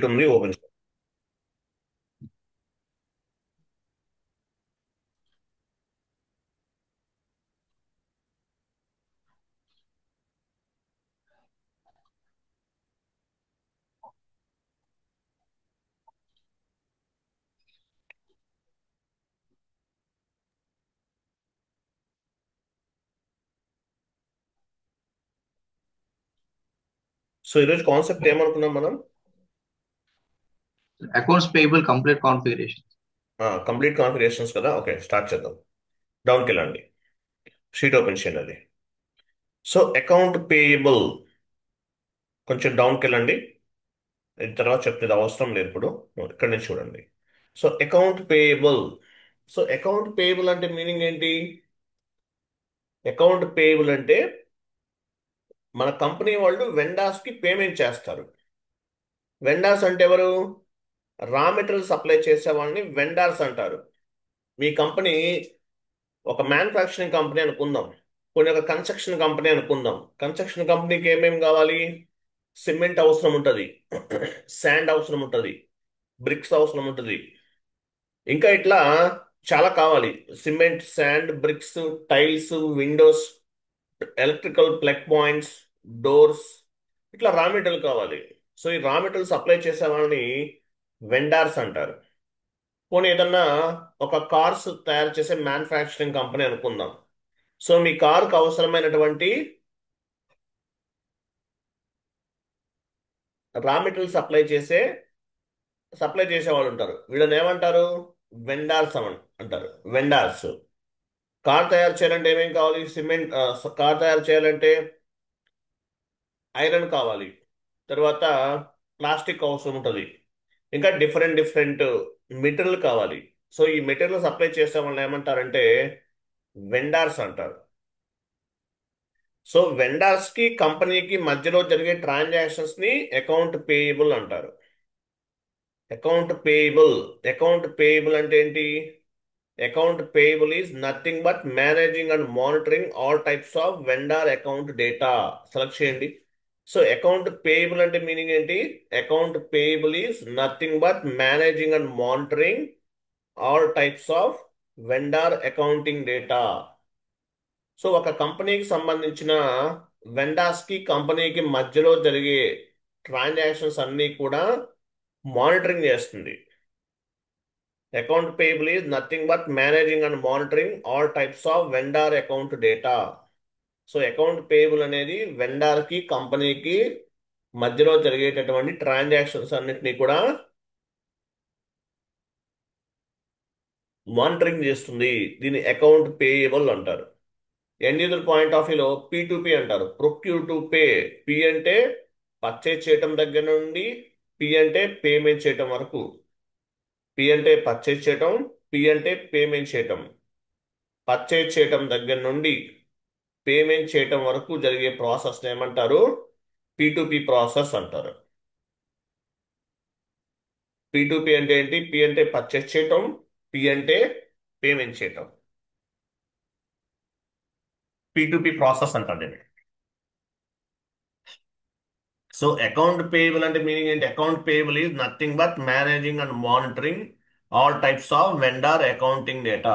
ఉంది open. So ఈరోజు concept ఏమనుకున్నాం మనం? Accounts payable complete configuration. Complete configurations కదా. ఓకే, స్టార్ట్ చేద్దాం. డౌన్కి వెళ్ళండి, షీట్ ఓపెన్ చేయండి అది. సో అకౌంట్ పేయబుల్, కొంచెం డౌన్కి వెళ్ళండి. ఇది తర్వాత చెప్తే అవసరం లేదు ఇప్పుడు. ఇక్కడ నుంచి చూడండి. So account payable. So account payable అంటే మీనింగ్ ఏంటి? అకౌంట్ పేయబుల్ అంటే మన కంపెనీ వాళ్ళు వెండార్స్కి పేమెంట్ చేస్తారు. వెండార్స్ అంటే ఎవరు? రా మెటీరియల్ సప్లై చేసే వాళ్ళని వెండార్స్ అంటారు. మీ కంపెనీ ఒక మ్యానుఫ్యాక్చరింగ్ కంపెనీ అనుకుందాం, కొన్ని ఒక కన్స్ట్రక్షన్ కంపెనీ అనుకుందాం. కన్స్ట్రక్షన్ కంపెనీకి ఏమేమి కావాలి? సిమెంట్ అవసరం ఉంటుంది, శాండ్ అవసరం ఉంటుంది, బ్రిక్స్ అవసరం ఉంటుంది, ఇంకా ఇట్లా చాలా కావాలి. Cement, sand, bricks, tiles, windows, electrical plug points, doors, ఇట్లా రా మెటీరియల్ కావాలి. సో ఈ రా మెటీరియల్ సప్లై చేసే వాళ్ళని వెండార్స్ అంటారు. పోనీ ఏదన్నా ఒక కార్స్ తయారు చేసే మ్యానుఫ్యాక్చరింగ్ కంపెనీ అనుకుందాం. సో మీ కారుకు అవసరమైనటువంటి రా మెటీరియల్ సప్లై చేసే వాళ్ళు ఉంటారు. వీళ్ళని ఏమంటారు? వెండార్స్ అంటారు. వెండార్స్. కార్ తయారు చేయాలంటే ఏమేం కావాలి? సిమెంట్. కార్ తయారు చేయాలంటే ఐరన్ కావాలి, తర్వాత ప్లాస్టిక్ అవసరం ఉంటుంది, ఇంకా డిఫరెంట్ డిఫరెంట్ మెటీరియల్ కావాలి. సో ఈ మెటీరియల్ సప్లై చేసే వాళ్ళని ఏమంటారంటే వెండార్స్ అంటారు. సో వెండార్స్ కి కంపెనీకి మధ్యలో జరిగే ట్రాన్సాక్షన్స్ ని అకౌంట్ పేయబుల్ అంటారు. Account payable. అకౌంట్ పేయబుల్ అంటే ఏంటి? Account payable is nothing but managing and monitoring all types of vendor account data. Select చేయండి. సో అకౌంట్ పేయబుల్ అంటే మీనింగ్ ఏంటి? Account payable is nothing but managing and monitoring all types of vendor accounting data. So ఒక కంపెనీకి సంబంధించిన vendors కి కంపెనీకి మధ్యలో జరిగే ట్రాన్సాక్షన్స్ అన్నీ కూడా మానిటరింగ్ చేస్తుంది. Account payable is nothing but managing and monitoring all types of vendor account data. So account payable అనేది వెండార్ కి కంపెనీకి మధ్యలో జరిగేటటువంటి ట్రాన్సాక్షన్స్ అన్నిటినీ కూడా మానిటరింగ్ చేస్తుంది. దీన్ని అకౌంట్ పేయబుల్ అంటారు. ఎండ్ యూజర్ పాయింట్ ఆఫ్ వ్యూలో P2P అంటారు, ప్రొక్యూర్ టు పే. పి అంటే పర్చేజ్ చేయటం దగ్గర నుండి, పి అంటే పేమెంట్ చేయటం వరకు. పి అంటే పర్చేజ్ చేయటం, పి అంటే పేమెంట్ చేయటం. పర్చేజ్ చేయటం దగ్గర నుండి పేమెంట్ చేయటం వరకు జరిగే ప్రాసెస్ ఏమంటారు? P2P ప్రాసెస్ అంటారు. P2P అంటే ఏంటి? పి అంటే పర్చేజ్ చేయటం, పి అంటే పేమెంట్ చేయటం. P2P ప్రాసెస్ అంటారు దీన్ని. సో అకౌంట్ పేయబుల్ అంటే మీనింగ్ ఏంటి? Account payable is nothing but managing and monitoring all types of vendor accounting data.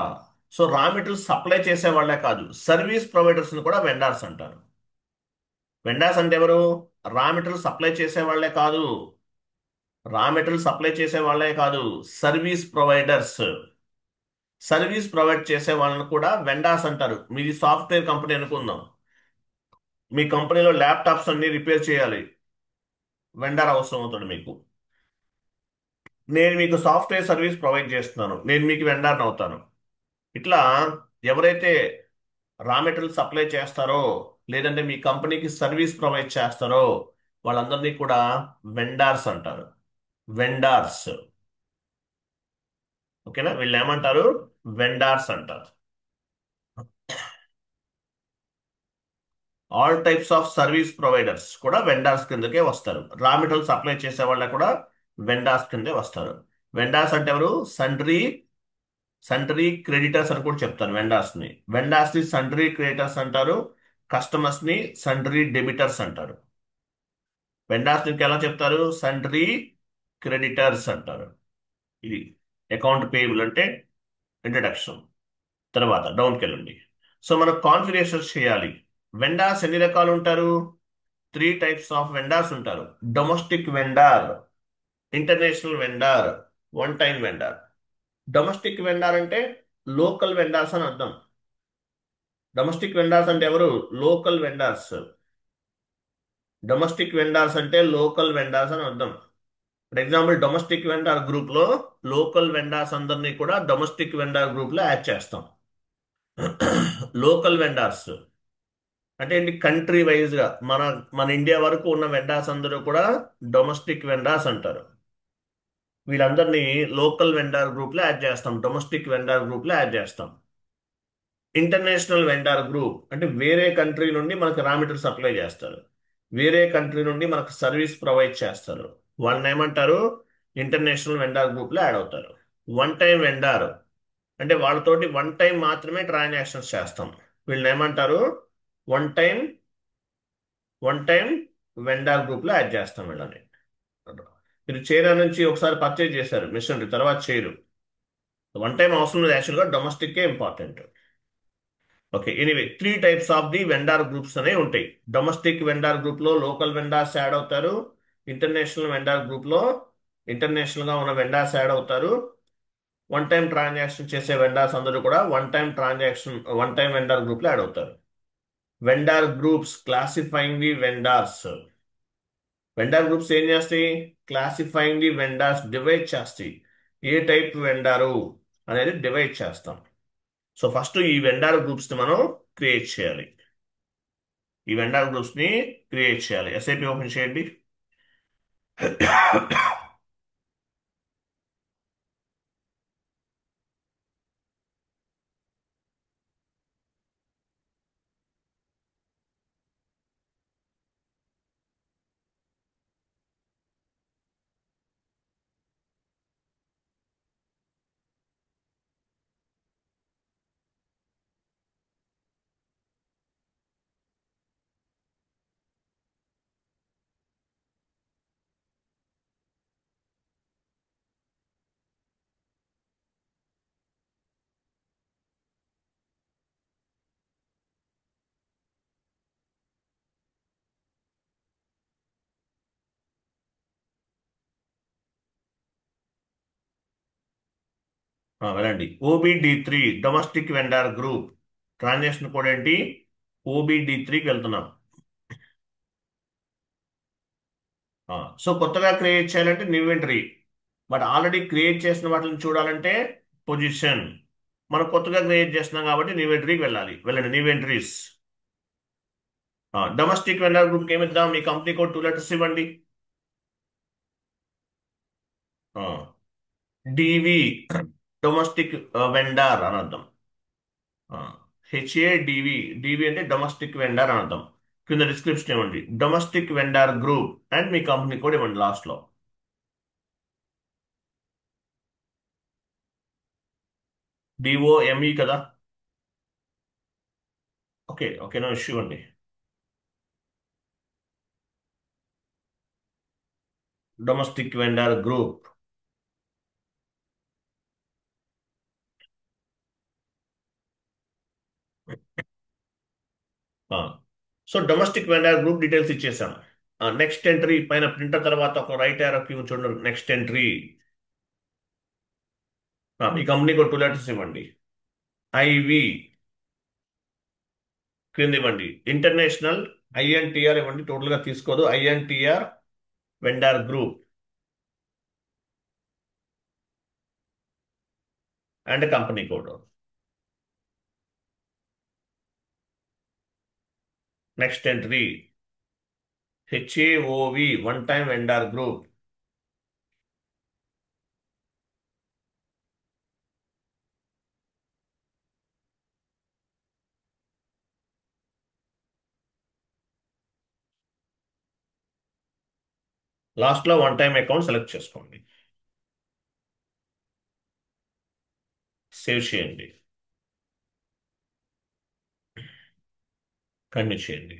So raw material supply చేసే వాళ్ళే కాదు, సర్వీస్ ప్రొవైడర్స్ ని కూడా వెండార్స్ అంటారు. వెండార్స్ అంటే ఎవరు? రా మెటీరియల్ సప్లై చేసే వాళ్ళే కాదు, సర్వీస్ ప్రొవైడర్స్. సర్వీస్ ప్రొవైడ్ చేసే వాళ్ళని కూడా వెండార్స్ అంటారు. మీది సాఫ్ట్వేర్ కంపెనీ అనుకుందాం. మీ కంపెనీలో ల్యాప్టాప్స్ అన్ని రిపేర్ చేయాలి, వెండర్ అవసరం అవుతుంది మీకు. నేను మీకు సాఫ్ట్వేర్ సర్వీస్ ప్రొవైడ్ చేస్తున్నాను, నేను మీకు వెండర్ని అవుతాను. ఇట్లా ఎవరైతే రా మెటీరియల్ సప్లై చేస్తారో, లేదంటే మీ కంపెనీకి సర్వీస్ ప్రొవైడ్ చేస్తారో, వాళ్ళందరినీ కూడా వెండార్స్ అంటారు. వెండార్స్. ఓకేనా? వీళ్ళు ఏమంటారు? వెండార్స్ అంటారు. All types of service providers కూడా వెండార్స్ కిందకే వస్తారు. రా మెటీరియల్ సప్లై చేసే వాళ్ళ కూడా వెండార్స్ కిందే వస్తారు. వెండార్స్ అంటే ఎవరు? సండ్రీ క్రెడిటర్స్ అని కూడా చెప్తారు వెండార్స్ ని. వెండార్స్ ని సండ్రీ క్రెడిటర్స్ అంటారు, కస్టమర్స్ ని సండ్రీ డెబిటర్స్ అంటారు. వెండార్స్ ని ఎలా చెప్తారు? సండ్రీ క్రెడిటర్స్ అంటారు. ఇది అకౌంట్ పేయబుల్ అంటే ఇంట్రడక్షన్. తర్వాత డౌన్కి వెళ్ళండి. సో మనం కాన్ఫిగరేషన్స్ చేయాలి. వెండార్స్ ఎన్ని రకాలు ఉంటారు? త్రీ టైప్స్ ఆఫ్ వెండార్స్ ఉంటారు. Domestic vendor, international vendor, one time vendor. Domestic vendor అంటే లోకల్ వెండార్స్ అని అర్థం. డొమెస్టిక్ వెండార్స్ అంటే ఎవరు? Local vendors. డొమెస్టిక్ వెండార్స్ అంటే లోకల్ వెండార్స్ అని అర్థం. For example domestic vendor group లో లోకల్ వెండార్స్ అందరినీ కూడా డొమెస్టిక్ వెండార్ గ్రూప్ లో యాడ్ చేస్తాం. లోకల్ వెండార్స్ అంటే ఏంటి? కంట్రీ వైజ్ గా మన మన ఇండియా వరకు ఉన్న వెండార్స్ అందరూ కూడా డొమెస్టిక్ వెండార్స్ అంటారు. వీళ్ళందరినీ లోకల్ వెండార్ గ్రూప్ లో యాడ్ చేస్తాం, డొమెస్టిక్ వెండార్ గ్రూప్ లో యాడ్ చేస్తాం. ఇంటర్నేషనల్ వెండార్ గ్రూప్ అంటే వేరే కంట్రీ నుండి మనకు రా మెటీరియల్ సప్లై చేస్తారు, వేరే కంట్రీ నుండి మనకు సర్వీస్ ప్రొవైడ్ చేస్తారు. వాళ్ళని ఏమంటారు? ఇంటర్నేషనల్ వెండార్ గ్రూప్ లో యాడ్ అవుతారు. వన్ టైం వెండార్ అంటే వాళ్ళతోటి వన్ టైం మాత్రమే ట్రాన్సాక్షన్స్ చేస్తాం. వీళ్ళని ఏమంటారు? One time one time vendor group లో యాడ్ చేస్తాం వీళ్ళని. మీరు చైనా నుంచి ఒకసారి పర్చేజ్ చేశారు మిషనరీ, తర్వాత చేయరు. వన్ టైం అవసరం లేదు, యాక్చువల్గా డొమెస్టిక్కే important. Okay, anyway three types of the vendor groups అనేవి ఉంటాయి. డొమెస్టిక్ వెండార్ గ్రూప్ లో లోకల్ వెండార్స్ యాడ్ అవుతారు. ఇంటర్నేషనల్ వెండార్ గ్రూప్ లో ఇంటర్నేషనల్ గా ఉన్న వెండార్స్ యాడ్ అవుతారు. వన్ టైం ట్రాన్సాక్షన్ చేసే వెండార్స్ అందరూ కూడా వన్ టైం వెండార్ గ్రూప్ లో యాడ్ అవుతారు. Vendor groups classifying the vendors. Vendor groups ఏం చేస్తాయి? క్లాసిఫైయింగ్ ది వెండార్స్ డివైడ్ చేస్తాయి. ఏ టైప్ వెండారు అనేది డివైడ్ చేస్తాం. సో ఫస్ట్ ఈ వెండార్ గ్రూప్స్ ని మనం క్రియేట్ చేయాలి. ఈ వెండార్ గ్రూప్స్ ని క్రియేట్ చేయాలి. ఎస్ఐపి ఓపెన్ చేయండి. వెళ్ళండి. OBD3 domestic vendor group transaction code ఏంటి? OBD3కి వెళ్తున్నాం. సో కొత్తగా క్రియేట్ చేయాలంటే new entry, but already create చేసిన వాటిని చూడాలంటే పొజిషన్. మనం కొత్తగా క్రియేట్ చేస్తున్నాం కాబట్టి న్యూ ఎంట్రీకి వెళ్ళాలి. వెళ్ళండి, న్యూ ఎంట్రీస్. డొమెస్టిక్ వెండర్ గ్రూప్కి ఏమి ఇద్దాం? మీ కంపెనీ కోడ్ 2 లెటర్స్ ఇవ్వండి. డివి డొమెస్టిక్ వెండార్ అని అర్థం. HADV, డివి అంటే డొమెస్టిక్ వెండార్ అని అర్థం. కింద డిస్క్రిప్షన్ ఇవ్వండి, domestic vendor group and me company code ఇవ్వండి లాస్ట్ లో. DOME కదా? ఓకే ఓకే, నో ఇష్యూ అండి. Domestic vendor group. So domestic vendor group details ఇచ్చేసాం. నెక్స్ట్ ఎంట్రీ పైన ప్రింటర్ తర్వాత ఒక రైట్ యారో కీ చూడండి, నెక్స్ట్ ఎంట్రీ. మీ కంపెనీకి 2 లెటర్స్ ఇవ్వండి. IV క్రింద ఇవ్వండి. ఇంటర్నేషనల్ INTR ఇవ్వండి, టోటల్ గా తీసుకోదు. INTR vendor group and company code. Next entry HAOV one time vendor group. Last లో వన్ టైం అకౌంట్ సెలెక్ట్ చేసుకోండి, సేవ్ చేయండి, కంటిన్యూ చేయండి,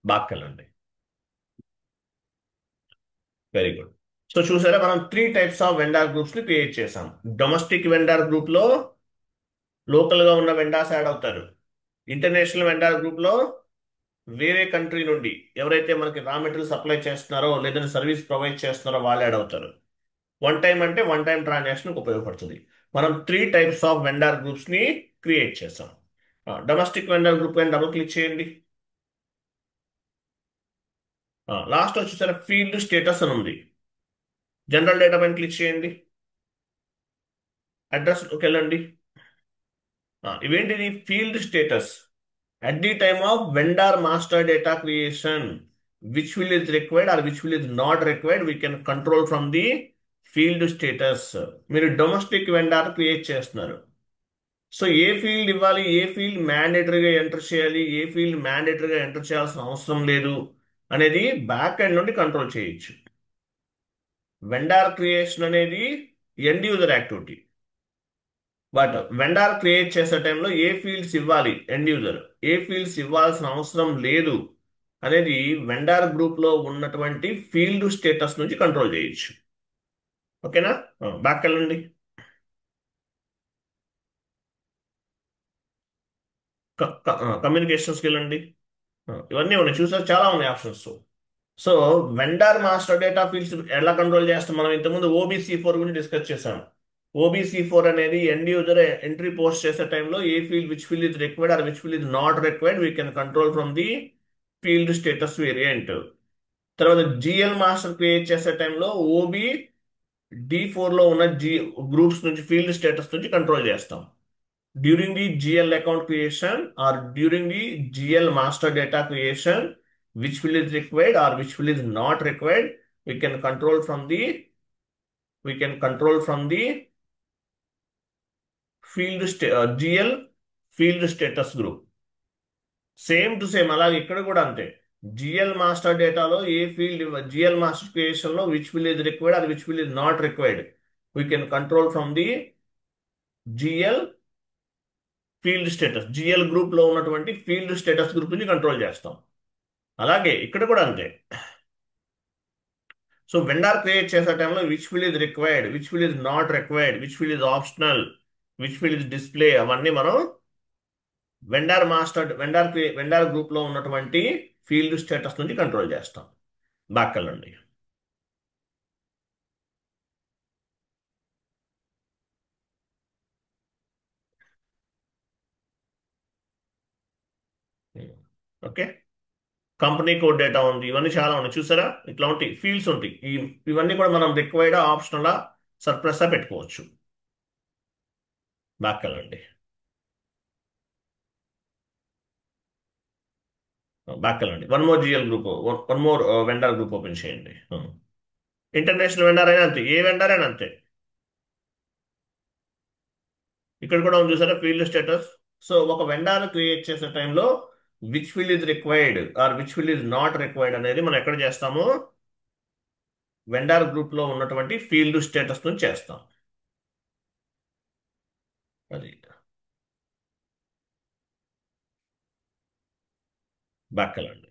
బాక్కెళ్ళండి. Very good. సో చూసారా, మనం 3 టైప్స్ ఆఫ్ వెండార్ గ్రూప్స్ ని క్రియేట్ చేసాం. డొమెస్టిక్ వెండార్ గ్రూప్ లో లోకల్ గా ఉన్న వెండార్స్ యాడ్ అవుతారు. ఇంటర్నేషనల్ వెండార్ గ్రూప్ లో వేరే కంట్రీ నుండి ఎవరైతే మనకి రా మెటీరియల్ సప్లై చేస్తున్నారో లేదంటే సర్వీస్ ప్రొవైడ్ చేస్తున్నారో వాళ్ళు యాడ్ అవుతారు. వన్ టైం అంటే వన్ టైం ట్రాన్సాక్షన్ ఉపయోగపడుతుంది. మనం 3 టైప్స్ ఆఫ్ వెండార్ గ్రూప్స్ ని క్రియేట్ చేసాం. డొమెస్టిక్ వెండార్ గ్రూప్ పైన డబుల్ క్లిక్ చేయండి. లాస్ట్ వచ్చేసరికి ఫీల్డ్ స్టేటస్ అని ఉంది. జనరల్ డేటా పైన క్లిక్ చేయండి. అడ్రస్కి వెళ్ళండి. ఇవేంటిది? Field status at the time of vendor master data creation, which will is required or which will is not required, we can control from the field status. మీరు domestic vendor create చేస్తున్నారు. So ఏ field ఇవ్వాలి, ఏ field మ్యాండేటరీగా enter చేయాలి, ఏ field మ్యాండేటరీగా enter చేయాల్సిన అవసరం లేదు అనేది back end నుండి control చేయొచ్చు. వెండార్ క్రియేషన్ అనేది end user activity. But vendor create చేసే టైంలో ఏ ఫీల్డ్స్ ఇవ్వాలి ఎండ్ యూజర్, ఏ ఫీల్డ్స్ ఇవ్వాల్సిన అవసరం లేదు అనేది వెండార్ గ్రూప్ లో ఉన్నటువంటి ఫీల్డ్ స్టేటస్ నుంచి కంట్రోల్ చేయొచ్చు. ఓకేనా? బ్యాక్ వెళ్ళండి. కమ్యూనికేషన్స్కి వెళ్ళండి. ఇవన్నీ ఉన్నాయి చూసారు, చాలా ఉన్నాయి options. So vendor master data fields ఎలా కంట్రోల్ చేస్తాం? మనం ఇంతకుముందు OBC4 గురించి డిస్కస్ చేసాం. OBC4 అనేది ఎండ్ యూజర్ ఎంట్రీ పోస్ట్ చేసే టైంలో ఏ field which field is required or which field is not required we can control from the field status variant. తర్వాత GL మాస్టర్ క్రియేట్ చేసే టైంలో OBD4 లో ఉన్న గ్రూప్స్ నుంచి ఫీల్డ్ స్టేటస్ నుంచి కంట్రోల్ చేస్తాం. During the GL account creation or during the GL master data creation, which field is required or which field is not required, we can control from the GL field status group. Same to same అలాగే ఇక్కడ కూడా అంతే. GL master డేటాలో ఏ field, GL master creation లో which field is required or which field is not required, we can control from the GL field status. GL group లో ఉన్నటువంటి field status group ని కంట్రోల్ చేస్తాం. అలాగే ఇక్కడ కూడా అంతే. సో వెండార్ క్రియేట్ చేసే టైంలో which field is required, which field is not required, which field is optional, which field is display, అవన్నీ మనం వెండార్ గ్రూప్ లో ఉన్నటువంటి ఫీల్డ్ స్టేటస్ నుంచి కంట్రోల్ చేస్తాం. బ్యాక్ వెళ్ళండి. ఓకే, కంపెనీ కోడ్ డేటా ఉంది, ఇవన్నీ చాలా ఉన్నాయి చూసారా. ఇట్లా ఉంటాయి, ఫీల్డ్స్ ఉంటాయి. ఇవన్నీ కూడా మనం రిక్వైర్డ్ ఆప్షనల్ సర్ప్లస్ పెట్టుకోవచ్చు. బ్యాక్ వెళ్ళండి. బ్యాక్ వెళ్ళండి. One more GL group, one more vendor group open చేయండి. ఇంటర్నేషనల్ వెండర్ అయినా అంతే, ఏ వెండర్ అయినా అంతే. ఇక్కడ కూడా ఉంది చూసారా ఫీల్డ్ స్టేటస్. సో ఒక వెండర్ క్రియేట్ చేసే టైంలో which field is required or which field is not required అనేది మనం ఎక్కడ చేస్తాము? వెండర్ గ్రూప్ లో ఉన్నటువంటి ఫీల్డ్ స్టేటస్ నుంచి చేస్తాం. అది బ్యాక్ వెళ్ళండి.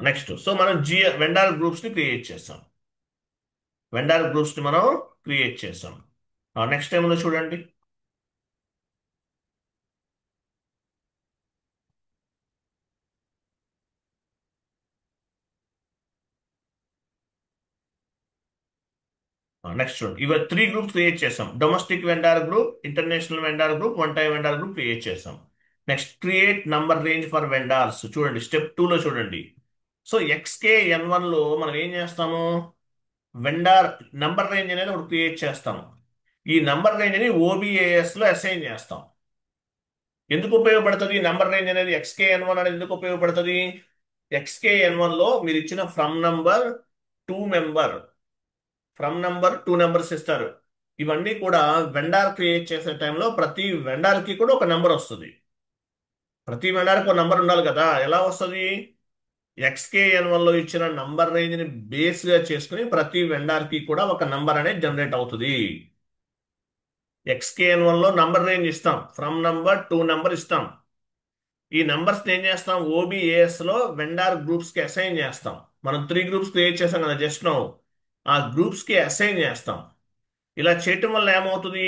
నెక్స్ట్, సో మనం వెండర్ గ్రూప్స్ ని క్రియేట్ చేస్తాం. వెండర్ గ్రూప్స్ ని మనం క్రియేట్ చేస్తాం. నెక్స్ట్ టైంలో చూడండి. నెక్స్ట్ చూడండి, ఇవి 3 గ్రూప్స్ క్రియేట్ చేస్తాం. Domestic vendor group, international vendor group, one time vendor group create చేస్తాం. Next create number range for vendors. చూడండి స్టెప్ 2లో చూడండి. సో XKN1 లో మనం ఏం చేస్తాము? వెండర్ నంబర్ రేంజ్ అనేది ఒకటి క్రియేట్ చేస్తాము. ఈ నంబర్ రేంజ్ ని OBAS లో అసైన్ చేస్తాం. ఎందుకు ఉపయోగపడుతుంది నంబర్ రేంజ్ అనేది? XKN1 అనేది ఎందుకు ఉపయోగపడుతుంది? XKN1 లో మీరు ఇచ్చిన from number, two member, from number, two numbers ఇస్తారు. ఇవన్నీ కూడా వెండార్ క్రియేట్ చేసే టైంలో ప్రతి వెండార్ కి కూడా ఒక నెంబర్ వస్తుంది. ప్రతి వెండార్కి ఒక నెంబర్ ఉండాలి కదా. ఎలా వస్తుంది? XKN1 లో ఇచ్చిన నంబర్ రేంజ్ ని బేస్ గా చేసుకుని ప్రతి వెండార్ కి కూడా ఒక నంబర్ అనేది జనరేట్ అవుతుంది. XKN1 లో నంబర్ రేంజ్ ఇస్తాం, ఫ్రమ్ నంబర్, టూ నెంబర్ ఇస్తాం. ఈ నంబర్స్ ఏం చేస్తాం, ఓబిఏఎస్ లో వెండార్ గ్రూప్స్ కి అసైన్ చేస్తాం. మనం 3 గ్రూప్స్ క్రియేట్ చేస్తాం కదా జస్ట్ నౌ, ఆ గ్రూప్స్ కి అసైన్ చేస్తాం. ఇలా చేయటం వల్ల ఏమవుతుంది,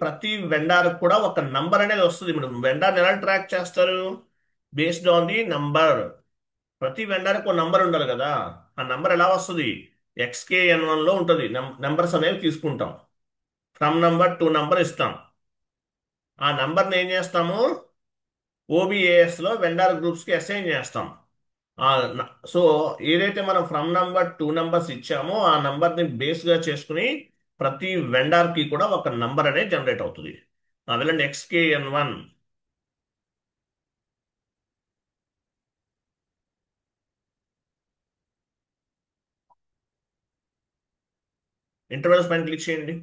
ప్రతి వెండార్ కూడా ఒక నంబర్ అనేది వస్తుంది. ఇప్పుడు వెండార్ ఎలా ట్రాక్ చేస్తారు, బేస్డ్ ఆన్ ది నంబర్. ప్రతి వెండర్కి ఒక నంబర్ ఉండాలి కదా. ఆ నంబర్ ఎలా వస్తుంది, XKN1 లో ఉంటుంది. నెంబర్స్ అనేవి తీసుకుంటాం, ఫ్రమ్ నంబర్ టు నంబర్ ఇస్తాం. ఆ నంబర్ని ఏం చేస్తాము, ఓబిఏఎస్ లో వెండార్ గ్రూప్స్ కి అసైన్ చేస్తాం. ఆ సో ఏదైతే మనం ఫ్రమ్ నంబర్ 2 నంబర్స్ ఇచ్చామో ఆ నంబర్ని బేస్ గా చేసుకుని ప్రతి వెండార్ కి కూడా ఒక నంబర్ అనేది జనరేట్ అవుతుంది. వెళ్ళండి, XKN1. ఇంటర్వెల్స్ పైన క్లిక్ చేయండి.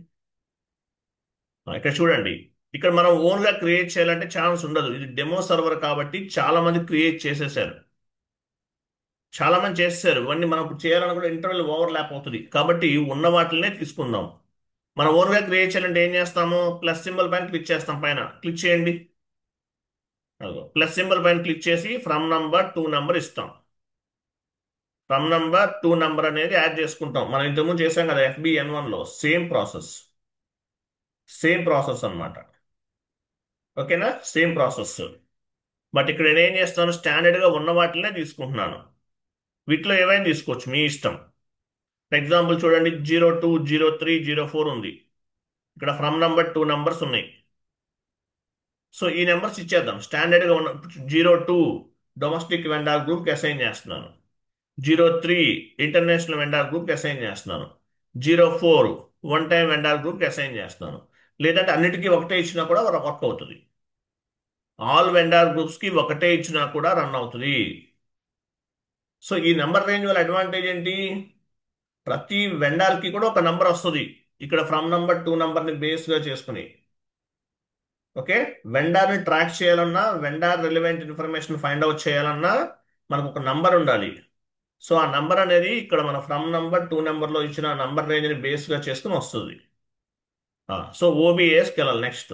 ఇక్కడ చూడండి, ఇక్కడ మనం ఓన్ గా క్రియేట్ చేయాలంటే ఛాన్స్ ఉండదు. ఇది డెమో సర్వర్ కాబట్టి చాలా మంది క్రియేట్ చేసేసారు. ఇవన్నీ మనం ఇప్పుడు చేయాలని కూడా ఇంటర్వెల్ ఓవర్ ల్యాప్ అవుతుంది కాబట్టి ఉన్న వాటినే తీసుకుందాం. మనం ఓన్ గా క్రియేట్ చేయాలంటే ఏం చేస్తాము, ప్లస్ సింబల్ పైన క్లిక్ చేస్తాం. పైన క్లిక్ చేయండి. ప్లస్ సింబల్ పైన క్లిక్ చేసి ఫ్రమ్ నంబర్ 2 నంబర్ ఇస్తాం. ఫ్రమ్ నంబర్ 2 నంబర్ అనేది యాడ్ చేసుకుంటాం. మనం ఇంతకుముందు చేసాం కదా FBN1 లో, సేమ్ ప్రాసెస్ అన్నమాట. ఓకేనా, సేమ్ ప్రాసెస్. బట్ ఇక్కడ నేను ఏం చేస్తాను, స్టాండర్డ్ గా ఉన్న వాటినే తీసుకుంటున్నాను. వీటిలో ఏవైనా తీసుకోవచ్చు, మీ ఇష్టం. ఫర్ ఎగ్జాంపుల్ చూడండి, 02, 03, 04 ఉంది. ఇక్కడ ఫ్రమ్ నంబర్ 2 నంబర్స్ ఉన్నాయి. సో ఈ నెంబర్స్ ఇచ్చేద్దాం. స్టాండర్డ్ గా ఉన్న 02 డొమెస్టిక్ వెండార్ గ్రూప్ కి అసైన్ చేస్తున్నాను. 03 ఇంటర్నేషనల్ వెండార్ గ్రూప్ కి అసైన్ చేస్తున్నాను. 04 వన్ టైం వెండార్ గ్రూప్ కి అసైన్ చేస్తున్నాను. లేదంటే అన్నిటికీ ఒకటే ఇచ్చినా కూడా వర్క్ అవుతుంది. ఆల్ వెండార్ గ్రూప్స్ కి ఒకటే ఇచ్చినా కూడా రన్ అవుతుంది. సో ఈ నెంబర్ రేంజ్ వల్ల అడ్వాంటేజ్ ఏంటి, ప్రతి వెండార్ కి కూడా ఒక నంబర్ వస్తుంది. ఇక్కడ ఫ్రమ్ నంబర్ 2 నంబర్ని బేస్ గా చేసుకుని. ఓకే, వెండార్ని ట్రాక్ చేయాలన్నా, vendor relevant information find out చేయాలన్నా మనకు ఒక నంబర్ ఉండాలి. సో ఆ నంబర్ అనేది ఇక్కడ మన ఫ్రమ్ నంబర్ 2 నంబర్లో ఇచ్చిన నంబర్ రేంజ్ని బేస్ గా చేసుకుని వస్తుంది. సో ఓబిఏఎస్కి వెళ్ళాలి. నెక్స్ట్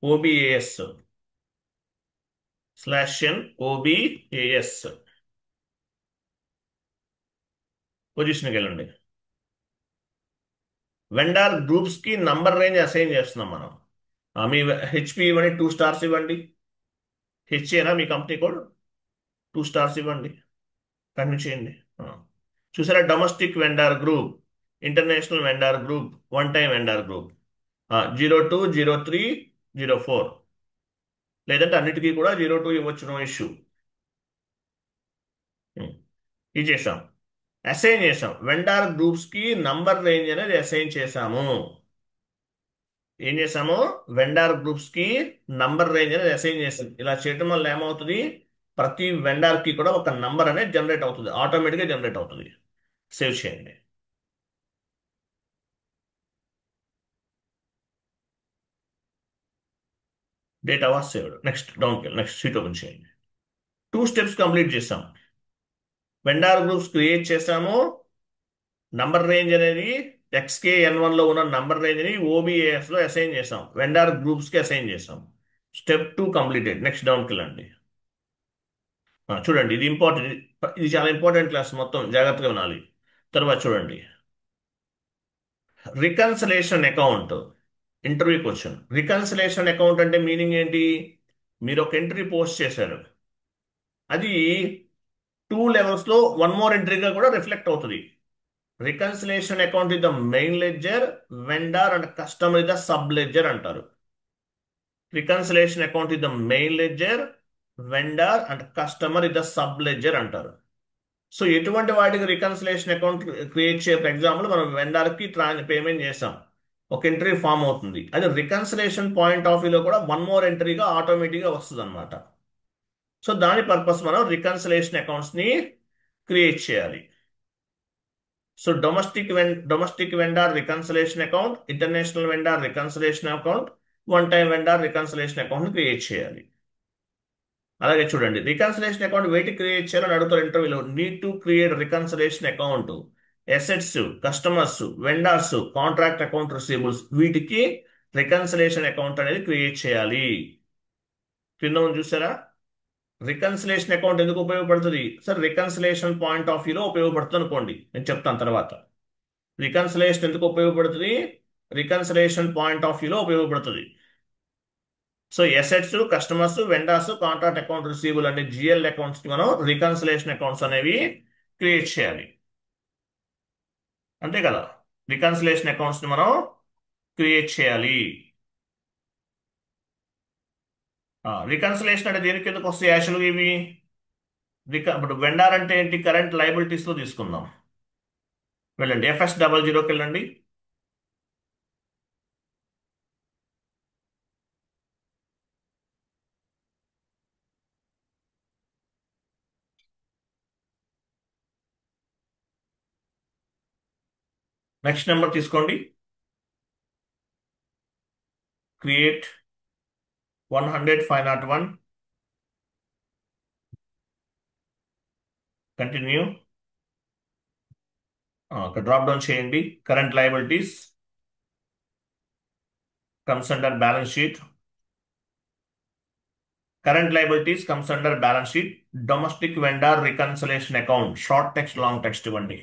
ఓబిఏఎస్ /n OBAS పొజిషన్కి వెళ్ళండి. వెండార్ గ్రూప్స్ కి నంబర్ రేంజ్ అసైన్ చేస్తున్నాం మనం. మీ HP ఇవ్వండి, 2 స్టార్స్ ఇవ్వండి. హెచ్ఏనా మీ కంపెనీ కోడ్, 2 స్టార్స్ ఇవ్వండి. కంటిన్యూ చేయండి. ఆ. చూసారా, domestic vendor group, international vendor group, one time vendor group. 02, 03, 04. లేదంటే అన్నిటికీ కూడా 02 ఇవ్వచ్చు, నో ఇష్యూ. ఇది చేసాం, అసైన్ చేసాం. వెండార్ గ్రూప్స్ కి నంబర్ రేంజ్ అనేది అసైన్ చేసాము. ఏం చేసాము, వెండార్ గ్రూప్స్ కి నంబర్ రేంజ్ అనేది అసైన్ చేసాం. ఇలా చేయడం వల్ల ఏమవుతుంది, ప్రతి వెండార్ కి కూడా ఒక నంబర్ అనేది జనరేట్ అవుతుంది, ఆటోమేటిక్గా జనరేట్ అవుతుంది. సేవ్ చేయండి. Data was saved. నెక్స్ట్ డౌన్కి వెళ్ళి నెక్స్ట్ షీట్ ఓపెన్ చేయండి. 2 స్టెప్స్ కంప్లీట్ చేసాం. వెండార్ గ్రూప్స్ క్రియేట్ చేసాము. నంబర్ రేంజ్ అనేది XKN1లో ఉన్న నంబర్ రేంజ్ని OBASలో అసైన్ చేసాం. వెండార్ గ్రూప్స్కి అసైన్ చేసాం. Step 2 completed. నెక్స్ట్ డౌన్కి వెళ్ళండి. చూడండి, ఇది ఇంపార్టెంట్, ఇది చాలా ఇంపార్టెంట్ క్లాస్, మొత్తం జాగ్రత్తగా వినాలి. తర్వాత చూడండి, reconciliation account. Interview question, reconciliation account అంటే మీనింగ్ ఏంటి, మీరు ఒక ఎంట్రీ పోస్ట్ చేశారు, అది 2 లెవెల్స్లో వన్ మోర్ ఎంట్రీగా కూడా రిఫ్లెక్ట్ అవుతుంది. Reconciliation account is the main ledger, vendor and customer is the sub ledger అంటారు. Reconciliation account is the main ledger, vendor and customer is the sub ledger అంటారు. So ఎటువంటి వాటికి reconciliation account create చేయ, for example మనం వెండార్కి payment చేసాం, ఒక entry form అవుతుంది. అది రికన్సిలేషన్ పాయింట్ ఆఫ్ వ్యూలో కూడా వన్ మోర్ ఎంట్రీగా ఆటోమేటిక్గా వస్తుంది అనమాట. సో దాని పర్పస్ మనం రికన్సిలేషన్ అకౌంట్స్ని క్రియేట్ చేయాలి. So domestic vendor reconciliation account, international vendor reconciliation account, one time vendor reconciliation account create చేయాలి. అలాగే చూడండి, రికన్సిలేషన్ అకౌంట్ వేటి క్రియేట్ చేయాలని అడుగుతారు ఇంటర్వ్యూలో. Need to create reconciliation account, assets, customers, vendors, contract account receivables, వీటికి reconciliation account అనేది create చేయాలి. కింద ఉంది చూసారా? రికన్సిలేషన్ అకౌంట్ ఎందుకు ఉపయోగపడుతుంది సార్? రికన్సిలేషన్ పాయింట్ ఆఫ్ వ్యూలో ఉపయోగపడుతుంది అనుకోండి, నేను చెప్తాను తర్వాత. రికన్సిలేషన్ ఎందుకు ఉపయోగపడుతుంది? రికన్సిలేషన్ పాయింట్ ఆఫ్ వ్యూలో ఉపయోగపడుతుంది. So assets, customers, vendors, contract account receivable అనే జిఎల్ అకౌంట్స్ మనం రికన్సిలేషన్ అకౌంట్స్ అనేవి క్రియేట్ చేయాలి. అంతే కదా? రికన్సిలేషన్ అకౌంట్స్ ని మనం క్రియేట్ చేయాలి. రికన్సిలేషన్ అంటే దేనికి ఎందుకు వస్తాయి యాక్చువల్గా ఇవి? ఇప్పుడు వెండార్ అంటే ఏంటి? కరెంట్ లయబిలిటీస్ లో తీసుకుందాం. వెళ్ళండి FS00కి వెళ్ళండి. నెక్స్ట్ నెంబర్ తీసుకోండి. క్రియేట్ 100 501. కంటిన్యూ. అక్కడ డ్రాప్ డౌన్ చేయండి. Current liabilities comes under balance sheet. Current liabilities comes under balance sheet. Domestic vendor reconciliation account. Short text, long text ఇవ్వండి.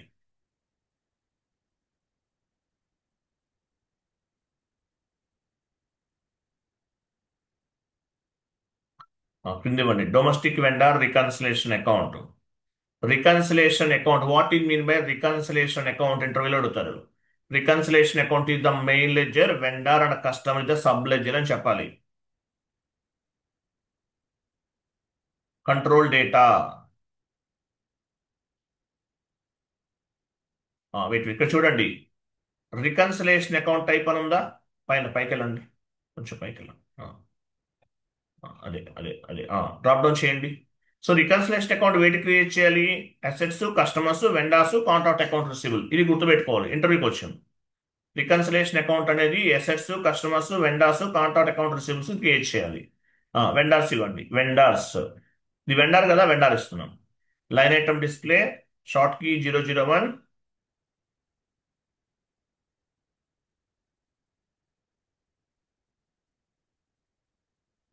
కింద ఇవ్వండి. Domestic vendor reconciliation account. Reconciliation account, what is mean by reconciliation account? ఇంటర్వ్యూలో అడుగుతారు. Reconciliation account is the main ledger, vendor and customer is the sub ledger అని చెప్పాలి. Control data. Wait, ఇక్కడ చూడండి. Reconciliation account type అని ఉందా? పైన పైకి వెళ్ళండి, కొంచెం పైకి వెళ్ళండి. అదే అదే అదే డ్రాప్ డౌన్ చేయండి. సో రికన్సిలేషన్ అకౌంట్ వేటి క్రియేట్ చేయాలి? Assets, customers, vendors, contract account receivable. ఇది గుర్తుపెట్టుకోవాలి, ఇంటర్వ్యూకి వచ్చాం. రికన్సిలేషన్ అకౌంట్ అనేది assets, customers, vendors, contract account receivables create చేయాలి. వెండర్స్ ఇవ్వండి. వెండర్స్, ఇది వెండర్ కదా, వెండర్ ఇస్తున్నాం. Line item display short key 001.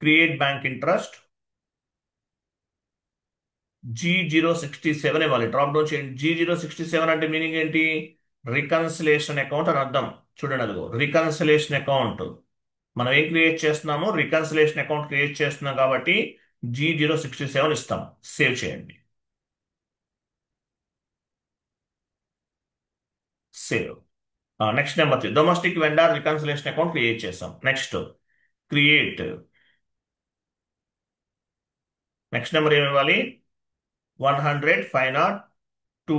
Create bank interest G067 ఇవ్వాలి. డ్రాప్ డౌన్ చేయండి. G067 అంటే మీనింగ్ ఏంటి? రికన్సిలేషన్ అకౌంట్ అని అర్థం. చూడండి, అదిగో రికన్సిలేషన్ అకౌంట్. మనం ఏం క్రియేట్ చేస్తున్నాము? రికన్సిలేషన్ అకౌంట్ క్రియేట్ చేస్తున్నాం కాబట్టి G067 ఇస్తాం. సేవ్ చేయండి. Save. Next number domestic vendor reconciliation account create చేస్తాం. Next create. నెక్స్ట్ నెంబర్ ఏమి ఇవ్వాలి? 100 502.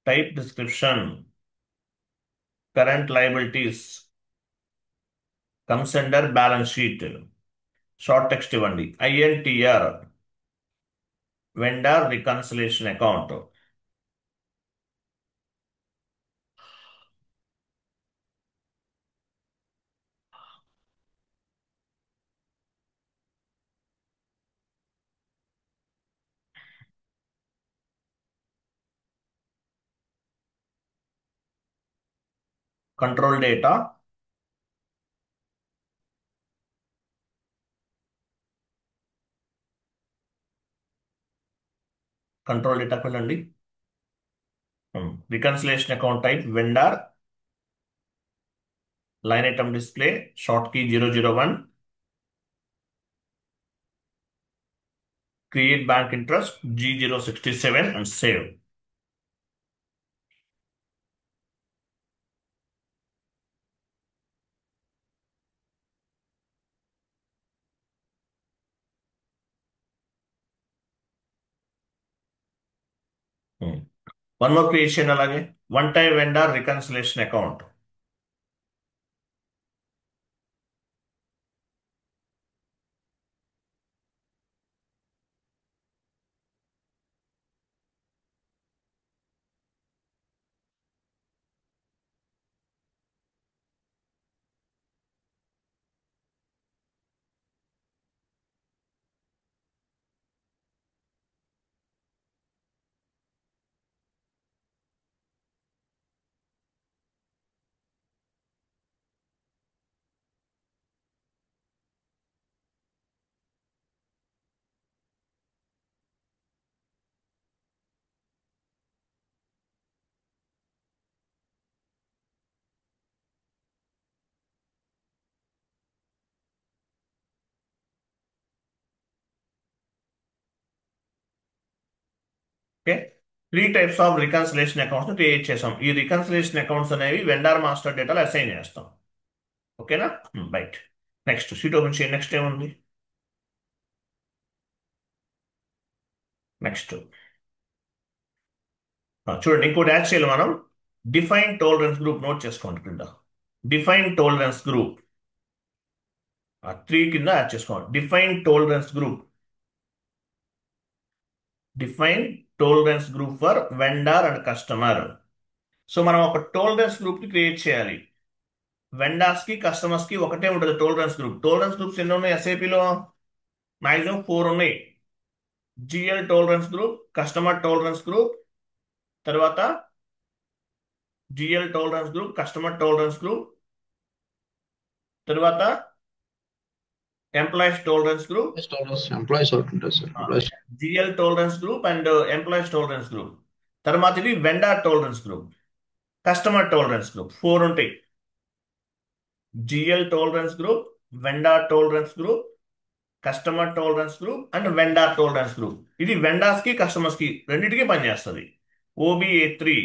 Type description. Current liabilities comes under balance sheet. Short text ఇవ్వండి. INTR vendor reconciliation account. Control data. Control డేటాకి వెళ్ళండి. Reconciliation account type vendor. Line item display short key 001. Create bank interest G067 and save. One more creation అలాగే. One time vendor reconciliation account. Okay, 3 types of reconciliation accounts create చేసాం. ఈ reconciliation accounts అనేవి vendor master డేటాలో assign చేస్తాం. ఓకేనా? Right. Next sheet open చేయండి. Next ఏముంది? Next చూడండి, ఇంకోటి యాడ్ చేయాలి మనం. డిఫైన్ టాలరెన్స్ గ్రూప్ నోట్ చేసుకోండి కింద. డిఫైన్ టాలరెన్స్ గ్రూప్ 3 కింద యాడ్ చేసుకోండి. Define tolerance group. Define tolerance group for vendor and customer. So మనం ఒక టాలరెన్స్ గ్రూప్ ని క్రియేట్ చేయాలి. వెండార్స్ కి కస్టమర్స్ కి ఒకటే ఉంటుంది టాలరెన్స్ గ్రూప్. టాలరెన్స్ గ్రూప్స్ ఎన్ని ఉన్నాయి ఎస్ఐపిలో? మాక్సిమం 4 ఉన్నాయి. GL tolerance group, customer tolerance group, తర్వాత GL tolerance group, customer tolerance group, తర్వాత ఎంప్లాయీస్ టాలరెన్స్ గ్రూప్, ఎంప్లాయీస్ ఒకటి ఉంటుంది sir. Employees GL tolerance group and employees tolerance group. తర్వాత ఇది vendor tolerance group, customer tolerance group. 4 ఉంటాయి. GL tolerance group, vendor tolerance group, customer tolerance group and vendor tolerance group. ఇది vendors కి customers కి రెండింటికి పనిచేస్తుంది. ఓబిఏ3,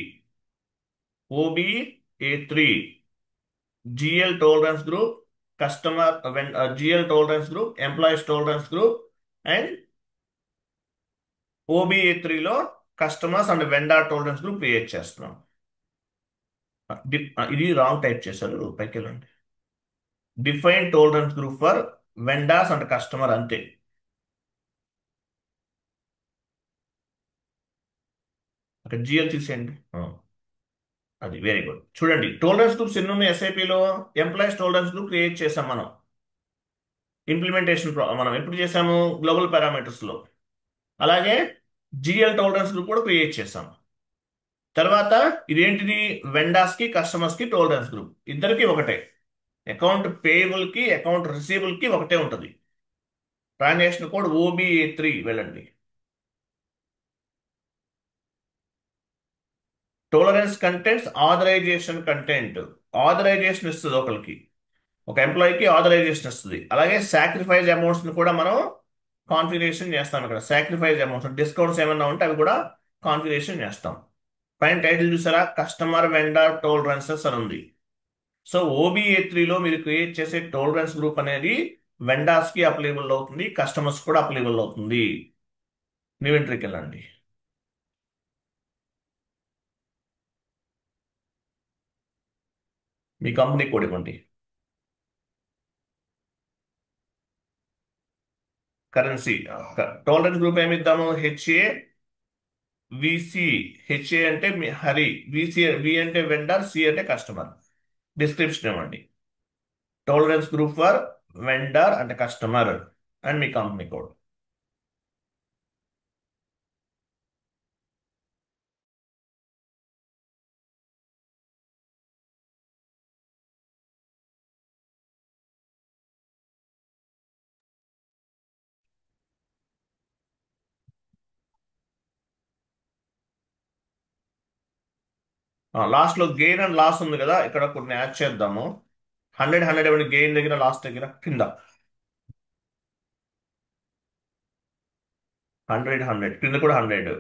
ఓబిఏ3, GL tolerance group, customer GL tolerance group, employees tolerance group and ఓబిఏ3లో customers and vendor tolerance group create చేస్తున్నాం. ఇది రాంగ్ టైప్ చేశారు, పైకి వెళ్ళండి. Define tolerance group for vendors and customer అంతే. అక్కడ జిఎల్ తీసేయండి. అది వెరీ గుడ్. చూడండి, టాలరెన్స్ గ్రూప్స్ ఎన్ని ఉన్నాయి ఎస్ఐపిలో? ఎంప్లాయీస్ టాలరెన్స్ గ్రూప్ క్రియేట్ చేసాం మనం. ఇంప్లిమెంటేషన్ మనం ఎప్పుడు చేసాము? గ్లోబల్ పారామీటర్స్ లో. అలాగే జిఎల్ టాలరెన్స్ గ్రూప్ కూడా క్రియేట్ చేసాం. తర్వాత ఇదేంటిది? వెండార్స్ కి కస్టమర్స్ కి టాలరెన్స్ గ్రూప్ ఇద్దరికి ఒకటే. అకౌంట్ పేయబుల్ కి అకౌంట్ రిసీవబుల్ కి ఒకటే ఉంటుంది. ట్రాన్సాక్షన్ కోడ్ ఓబిఏ3 వెళ్ళండి. Tolerance contents authorisation content. Authorisation ఇస్తుంది ఒకరికి, ఒక ఎంప్లాయీకి ఆథరైజేషన్ ఇస్తుంది. అలాగే సాక్రిఫైస్ అమౌంట్స్ ని కూడా మనం కాన్ఫిగరేషన్ చేస్తాం. ఇక్కడ సాక్రిఫైస్ అమౌంట్స్ డిస్కౌంట్స్ ఏమైనా ఉంటే అవి కూడా కాన్ఫిగరేషన్ చేస్తాం. పైన టైటిల్ చూసారా? కస్టమర్ వెండర్ టాలరెన్సెస్ అని ఉంది. సో ఓబిఏ3లో మీరు క్రియేట్ చేసే టాలరెన్స్ గ్రూప్ అనేది వెండార్స్ కి అప్లికబుల్ అవుతుంది, కస్టమర్స్ కూడా అప్లికబుల్ అవుతుంది. న్యూ ఎంట్రీకి వెళ్ళండి. మీ కంపెనీ కోడ్ ఇవ్వండి. కరెన్సీ టాలరెన్స్ గ్రూప్ ఏమి ఇద్దాము? HA VC. హెచ్ఏ అంటే మీ హరి, విసి వి అంటే వెండర్, సి అంటే కస్టమర్. డిస్క్రిప్షన్ ఇవ్వండి. టాలరెన్స్ గ్రూప్ ఫర్ వెండర్ అంటే customer and me company code. Last లో గెయిన్ అండ్ లాస్ ఉంది కదా, ఇక్కడ కొన్ని యాడ్ చేద్దాము. 100 100 ఇవ్వండి. గెయిన్ దగ్గర, లాస్ట్ దగ్గర కింద 100 100 కింద కూడా 100.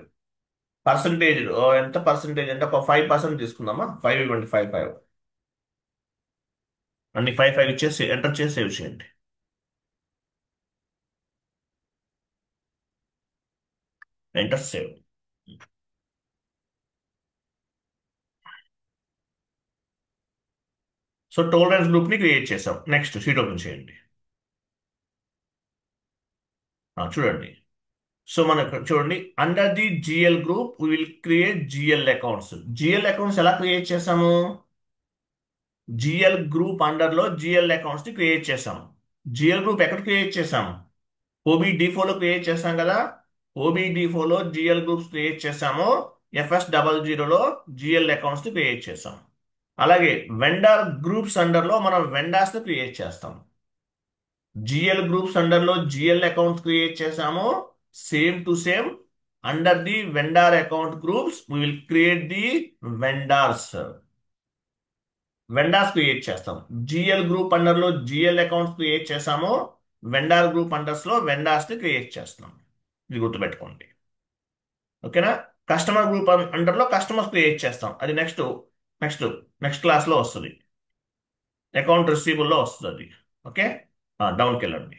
పర్సంటేజ్ ఎంత? పర్సంటేజ్ అంటే ఒక 5% తీసుకుందామా? 5 ఇవ్వండి. 5 5 అన్ని 5 5 ఇచ్చేసి ఎంటర్ చేసి సేవ్ చేయండి. Enter save. So tolerance group ని క్రియేట్ చేసాం. నెక్స్ట్ షీట్ ఓపెన్ చేయండి. చూడండి. సో మనకు చూడండి, under the GL group we will create GL accounts. GL accounts ఎలా క్రియేట్ చేసాము? జిఎల్ గ్రూప్ అండర్ లో జిఎల్ అకౌంట్స్ ని క్రియేట్ చేసాం. జిఎల్ గ్రూప్ ఎక్కడ క్రియేట్ చేసాం? ఓబిడి4లో క్రియేట్ చేసాం కదా. ఓబిడి4లో జిఎల్ గ్రూప్స్ క్రియేట్ చేసాము. FS00లో జిఎల్ అకౌంట్స్ ని క్రియేట్ చేసాం. అలాగే వెండర్ గ్రూప్స్ అండర్ లో మనం వెండర్స్ ని క్రియేట్ చేస్తాం. జిఎల్ గ్రూప్స్ అండర్ లో జిఎల్ అకౌంట్స్ క్రియేట్ చేసాము. Same to same under the vendor account groups we will create the vendors. Vendors create చేస్తాం. జిఎల్ గ్రూప్ అండర్ లో జిఎల్ అకౌంట్స్ క్రియేట్ చేసాము. Vendor group unders లో vendors ని create చేస్తున్నాం. ఇది గుర్తుపెట్టుకోండి. ఓకేనా? కస్టమర్ గ్రూప్ అండర్లో కస్టమర్స్ క్రియేట్ చేస్తాం. అది నెక్స్ట్ నెక్స్ట్ క్లాస్లో వస్తుంది. అకౌంట్ రిసీవబుల్లో వస్తుంది అది. ఓకే, డౌన్కి వెళ్ళండి.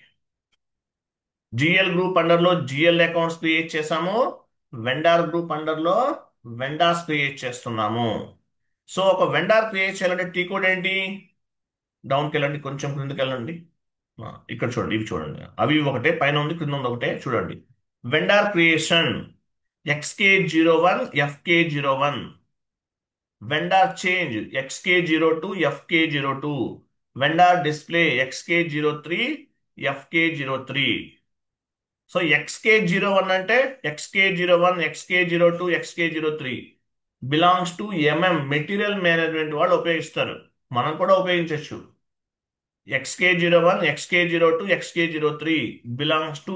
జిఎల్ గ్రూప్ అండర్లో జిఎల్ అకౌంట్స్ క్రియేట్ చేసాము. వెండార్ గ్రూప్ అండర్లో వెండార్స్ క్రియేట్ చేస్తున్నాము. సో ఒక వెండార్ క్రియేట్ చేయాలంటే టీ కోడ్ ఏంటి? డౌన్కి వెళ్ళండి, కొంచెం క్రిందకి వెళ్ళండి. ఇక్కడ చూడండి, ఇవి చూడండి. అవి ఒకటే, పైన ఉంది క్రింద ఉంది ఒకటే. చూడండి, vendor creation XK01 FK01, vendor change XK02 FK02, vendor display XK03 FK03. So XK01 అంటే XK01 XK02 XK03 belongs to material management వాళ్ళు ఉపయోగిస్తారు. మనం కూడా ఉపయోగించవచ్చు. XK01 XK02 XK03 belongs to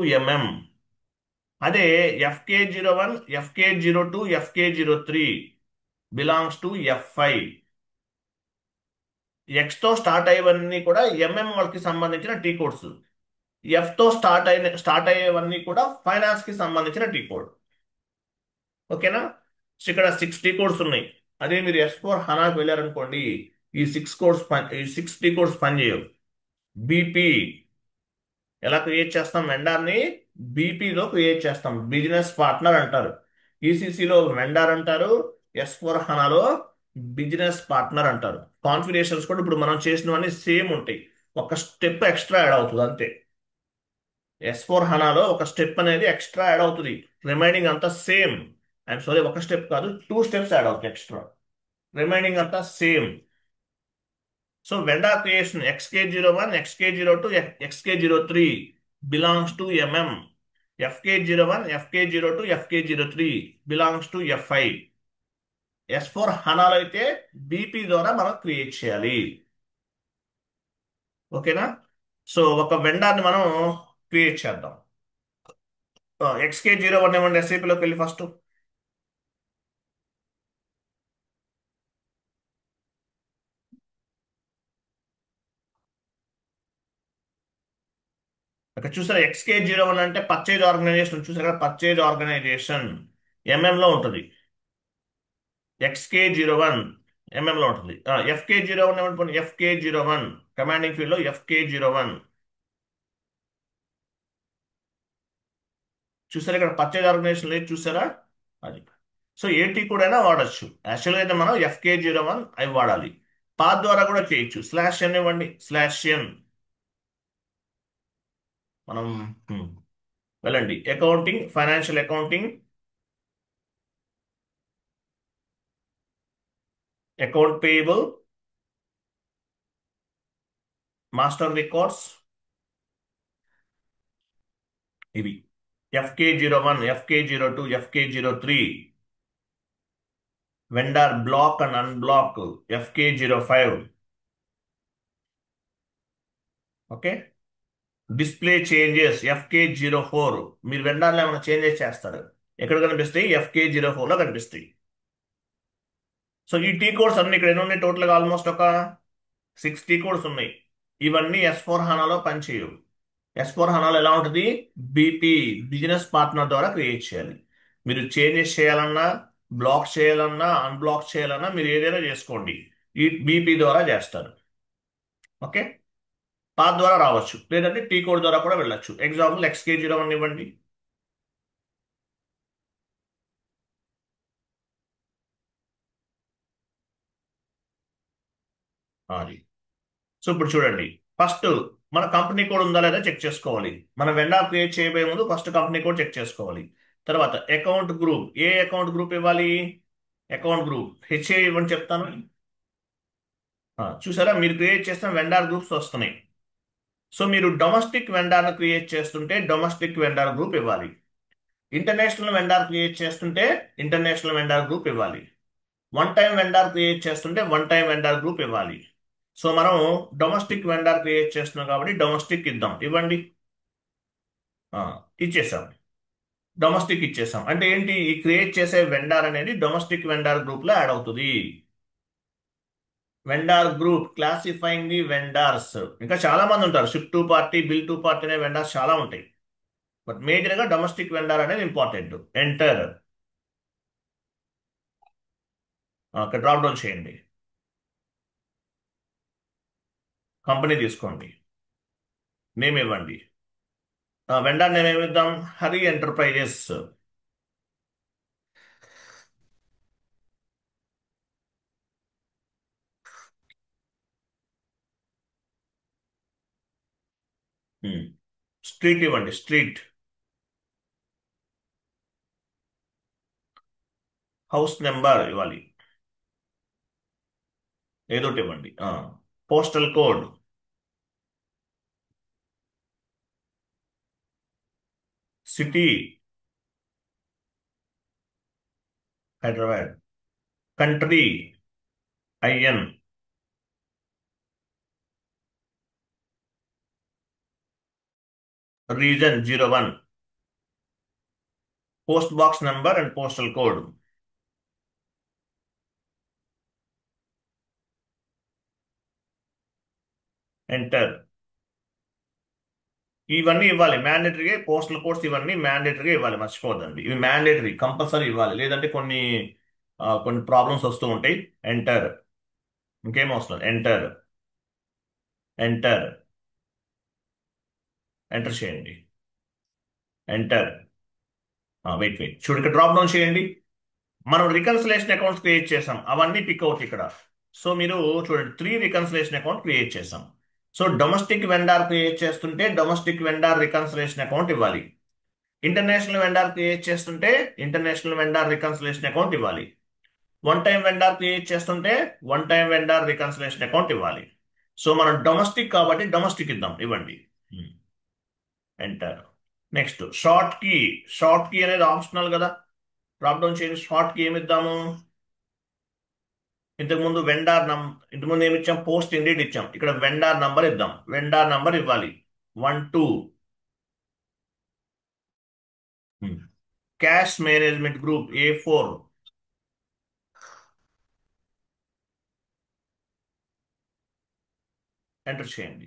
అదే FK01 FK02 FK03 belongs to Xతో start అయ్యేవన్నీ కూడా వాళ్ళకి సంబంధించిన టీ కోడ్స్. తో స్టార్ట్ అయ్యేవన్నీ కూడా ఫైనాన్స్ కి సంబంధించిన టీ కోడ్. ఓకేనా? సో ఇక్కడ 6 టీ కోడ్స్ ఉన్నాయి. అదే మీరు S/4HANAకి వెళ్ళారనుకోండి, ఈ సిక్స్ టీ కోడ్స్ పనిచేయవు. బీపీ ఎలా క్రియేట్ చేస్తాం? వెండార్ని బీపీలో క్రియేట్ చేస్తాం. బిజినెస్ పార్ట్నర్ అంటారు. ఈసీసీలో వెండార్ అంటారు. S/4HANAలో బిజినెస్ పార్ట్నర్ అంటారు. కాన్ఫిగరేషన్స్ కూడా ఇప్పుడు మనం చేసినవన్నీ సేమ్ ఉంటాయి. ఒక స్టెప్ ఎక్స్ట్రా యాడ్ అవుతుంది అంతే. S/4HANAలో ఒక స్టెప్ అనేది ఎక్స్ట్రా యాడ్ అవుతుంది. రిమైనింగ్ అంతా సేమ్. ఐఎమ్ సారీ, ఒక స్టెప్ కాదు, 2 స్టెప్స్ యాడ్ అవుతాయి ఎక్స్ట్రా. రిమైనింగ్ అంతా same. So vendor creation XK01 XK02 XK03 belongs to FK01 FK02 FK03 belongs to S/4HANAలో అయితే బీపీ ద్వారా మనం క్రియేట్ చేయాలి. ఓకేనా? సో ఒక వెండార్ని మనం క్రియేట్ చేద్దాం. XK01 ఏమంటే SAPలోకి వెళ్ళి ఫస్ట్ ఇక్కడ చూసారా, XK01 అంటే పర్చేజ్ ఆర్గనైజేషన్. చూసారా, పర్చేజ్ ఆర్గనైజేషన్ లో ఉంటుంది. XK01 లో ఉంటుంది. FK01 ఏమంటుంది? FK01 కమాండింగ్ ఫీల్డ్ లో FK01 చూసారా, ఇక్కడ పర్చేజ్ ఆర్గనైజేషన్ లేదు చూసారా, అది. సో ఏటీ కూడా అయినా వాడచ్చు. యాక్చువల్గా అయితే మనం FK01 అవి వాడాలి. పాత్ ద్వారా కూడా చేయొచ్చు. /n ఇవ్వండి, /n. మనం వెళ్ళండి, accounting, financial accounting, account payable, master records, ఇవి FK01 FK02 FK03, vendor block and unblock FK05. Okay, display changes FK04. మీరు వెండార్లో ఏమైనా చేంజెస్ చేస్తారు, ఎక్కడ కనిపిస్తాయి? FK04లో కనిపిస్తాయి. సో ఈ టీ కోడ్స్ అన్ని ఇక్కడ ఎన్ని ఉన్నాయి? టోటల్గా ఆల్మోస్ట్ ఒక 6 టీ కోడ్స్ ఉన్నాయి. ఇవన్నీ S/4HANAలో పనిచేయవు. S/4HANAలో ఎలా ఉంటుంది? బీపీ బిజినెస్ పార్ట్నర్ ద్వారా క్రియేట్ చేయాలి. మీరు చేంజెస్ చేయాలన్నా, బ్లాక్ చేయాలన్నా, అన్బ్లాక్ చేయాలన్నా మీరు ఏదైనా చేసుకోండి, ఈ బీపీ ద్వారా చేస్తారు. ఓకే, పాత్ ద్వారా రావచ్చు, లేదంటే టీ కోడ్ ద్వారా కూడా వెళ్ళొచ్చు. ఎగ్జాంపుల్ XK01 ఇవ్వండి. అది. సో ఇప్పుడు చూడండి, ఫస్ట్ మన కంపెనీ కోడ్ ఉందా లేదా చెక్ చేసుకోవాలి. మన వెండర్ క్రియేట్ చేయబోయే ముందు ఫస్ట్ కంపెనీ కోడ్ చెక్ చేసుకోవాలి. తర్వాత అకౌంట్ గ్రూప్, ఏ అకౌంట్ గ్రూప్ ఇవ్వాలి? అకౌంట్ గ్రూప్ HA ఇవ్వని చెప్తాను. చూసారా, మీరు క్రియేట్ చేసిన వెండర్ గ్రూప్స్ వస్తున్నాయి. సో మీరు డొమెస్టిక్ వెండర్ను క్రియేట్ చేస్తుంటే డొమెస్టిక్ వెండర్ గ్రూప్ ఇవ్వాలి. ఇంటర్నేషనల్ వెండర్ క్రియేట్ చేస్తుంటే ఇంటర్నేషనల్ వెండర్ గ్రూప్ ఇవ్వాలి. వన్ టైం వెండర్ క్రియేట్ చేస్తుంటే వన్ టైం వెండర్ గ్రూప్ ఇవ్వాలి. సో మనం డొమెస్టిక్ వెండర్ క్రియేట్ చేస్తున్నాం కాబట్టి డొమెస్టిక్ ఇద్దాం. ఇవ్వండి. ఇచ్చేసాం, డొమెస్టిక్ ఇచ్చేసాం. అంటే ఏంటి? ఈ క్రియేట్ చేసే వెండర్ అనేది డొమెస్టిక్ వెండర్ గ్రూప్ లో యాడ్ అవుతుంది. Vendor group classifying the vendors. ఇంకా చాలా మంది ఉంటారు, ship to party, bill to party అనే వెండర్స్ చాలా ఉంటాయి. బట్ మేజర్ గా డొమెస్టిక్ వెండర్ అనేది ఇంపార్టెంట్. ఎంటర్. అక్కడ డ్రాప్ డౌన్ చేయండి. కంపెనీ తీసుకోండి. నేమ్ ఇవ్వండి. వెండర్ నేమ్ ఏమిద్దాం? హరి ఎంటర్ప్రైజెస్. స్ట్రీట్ ఇవ్వండి, స్ట్రీట్. హౌస్ నెంబర్ ఇవ్వాలి, ఏదో ఒకటి ఇవ్వండి. Postal code, city Hyderabad, country IN, region 01, post box number and postal code. Enter. ఇవన్నీ ఇవ్వాలి మ్యాండేటరీగా. పోస్టల్ కోడ్స్ ఇవన్నీ మ్యాండేటరీగా ఇవ్వాలి, మర్చిపోవద్దండి. ఇవి మ్యాండేటరీ, కంపల్సరీ ఇవ్వాలి, లేదంటే కొన్ని ప్రాబ్లమ్స్ వస్తూ ఉంటాయి. ఎంటర్. ఇంకేం వస్తుంది? ఎంటర్. ఎంటర్. ఎంటర్ చేయండి. ఎంటర్. వెయిట్ వెయిట్, చూడు ఇక్కడ డ్రాప్ డౌన్ చేయండి. మనం రికన్సిలేషన్ అకౌంట్స్ క్రియేట్ చేసాం, అవన్నీ పిక్ అవుతాయి ఇక్కడ. సో మీరు చూడండి, 3 రికన్సిలేషన్ అకౌంట్ క్రియేట్ చేసాం. సో డొమెస్టిక్ వెండార్ క్రియేట్ చేస్తుంటే డొమెస్టిక్ వెండార్ రికన్సిలేషన్ అకౌంట్ ఇవ్వాలి. ఇంటర్నేషనల్ వెండార్ క్రియేట్ చేస్తుంటే ఇంటర్నేషనల్ వెండార్ రికన్సిలేషన్ అకౌంట్ ఇవ్వాలి. వన్ టైం వెండార్ క్రియేట్ చేస్తుంటే one time vendor reconciliation account ఇవ్వాలి. సో మనం డొమెస్టిక్ కాబట్టి డొమెస్టిక్ ఇద్దాం, ఇవ్వండి. Enter. Next short key. Short key అనేది ఆప్షనల్ కదా. డ్రాప్ డౌన్ చేయండి. షార్ట్ కీ ఏమి ఇద్దాము? ఇంతకుముందు ఇంతకుముందు ఏమి ఇచ్చాం? పోస్ట్ ఇండేట్ ఇచ్చాం. ఇక్కడ వెండార్ నంబర్ ఇద్దాం. వెండార్ నంబర్ ఇవ్వాలి 12. Cash management group A4. Enter చేయండి.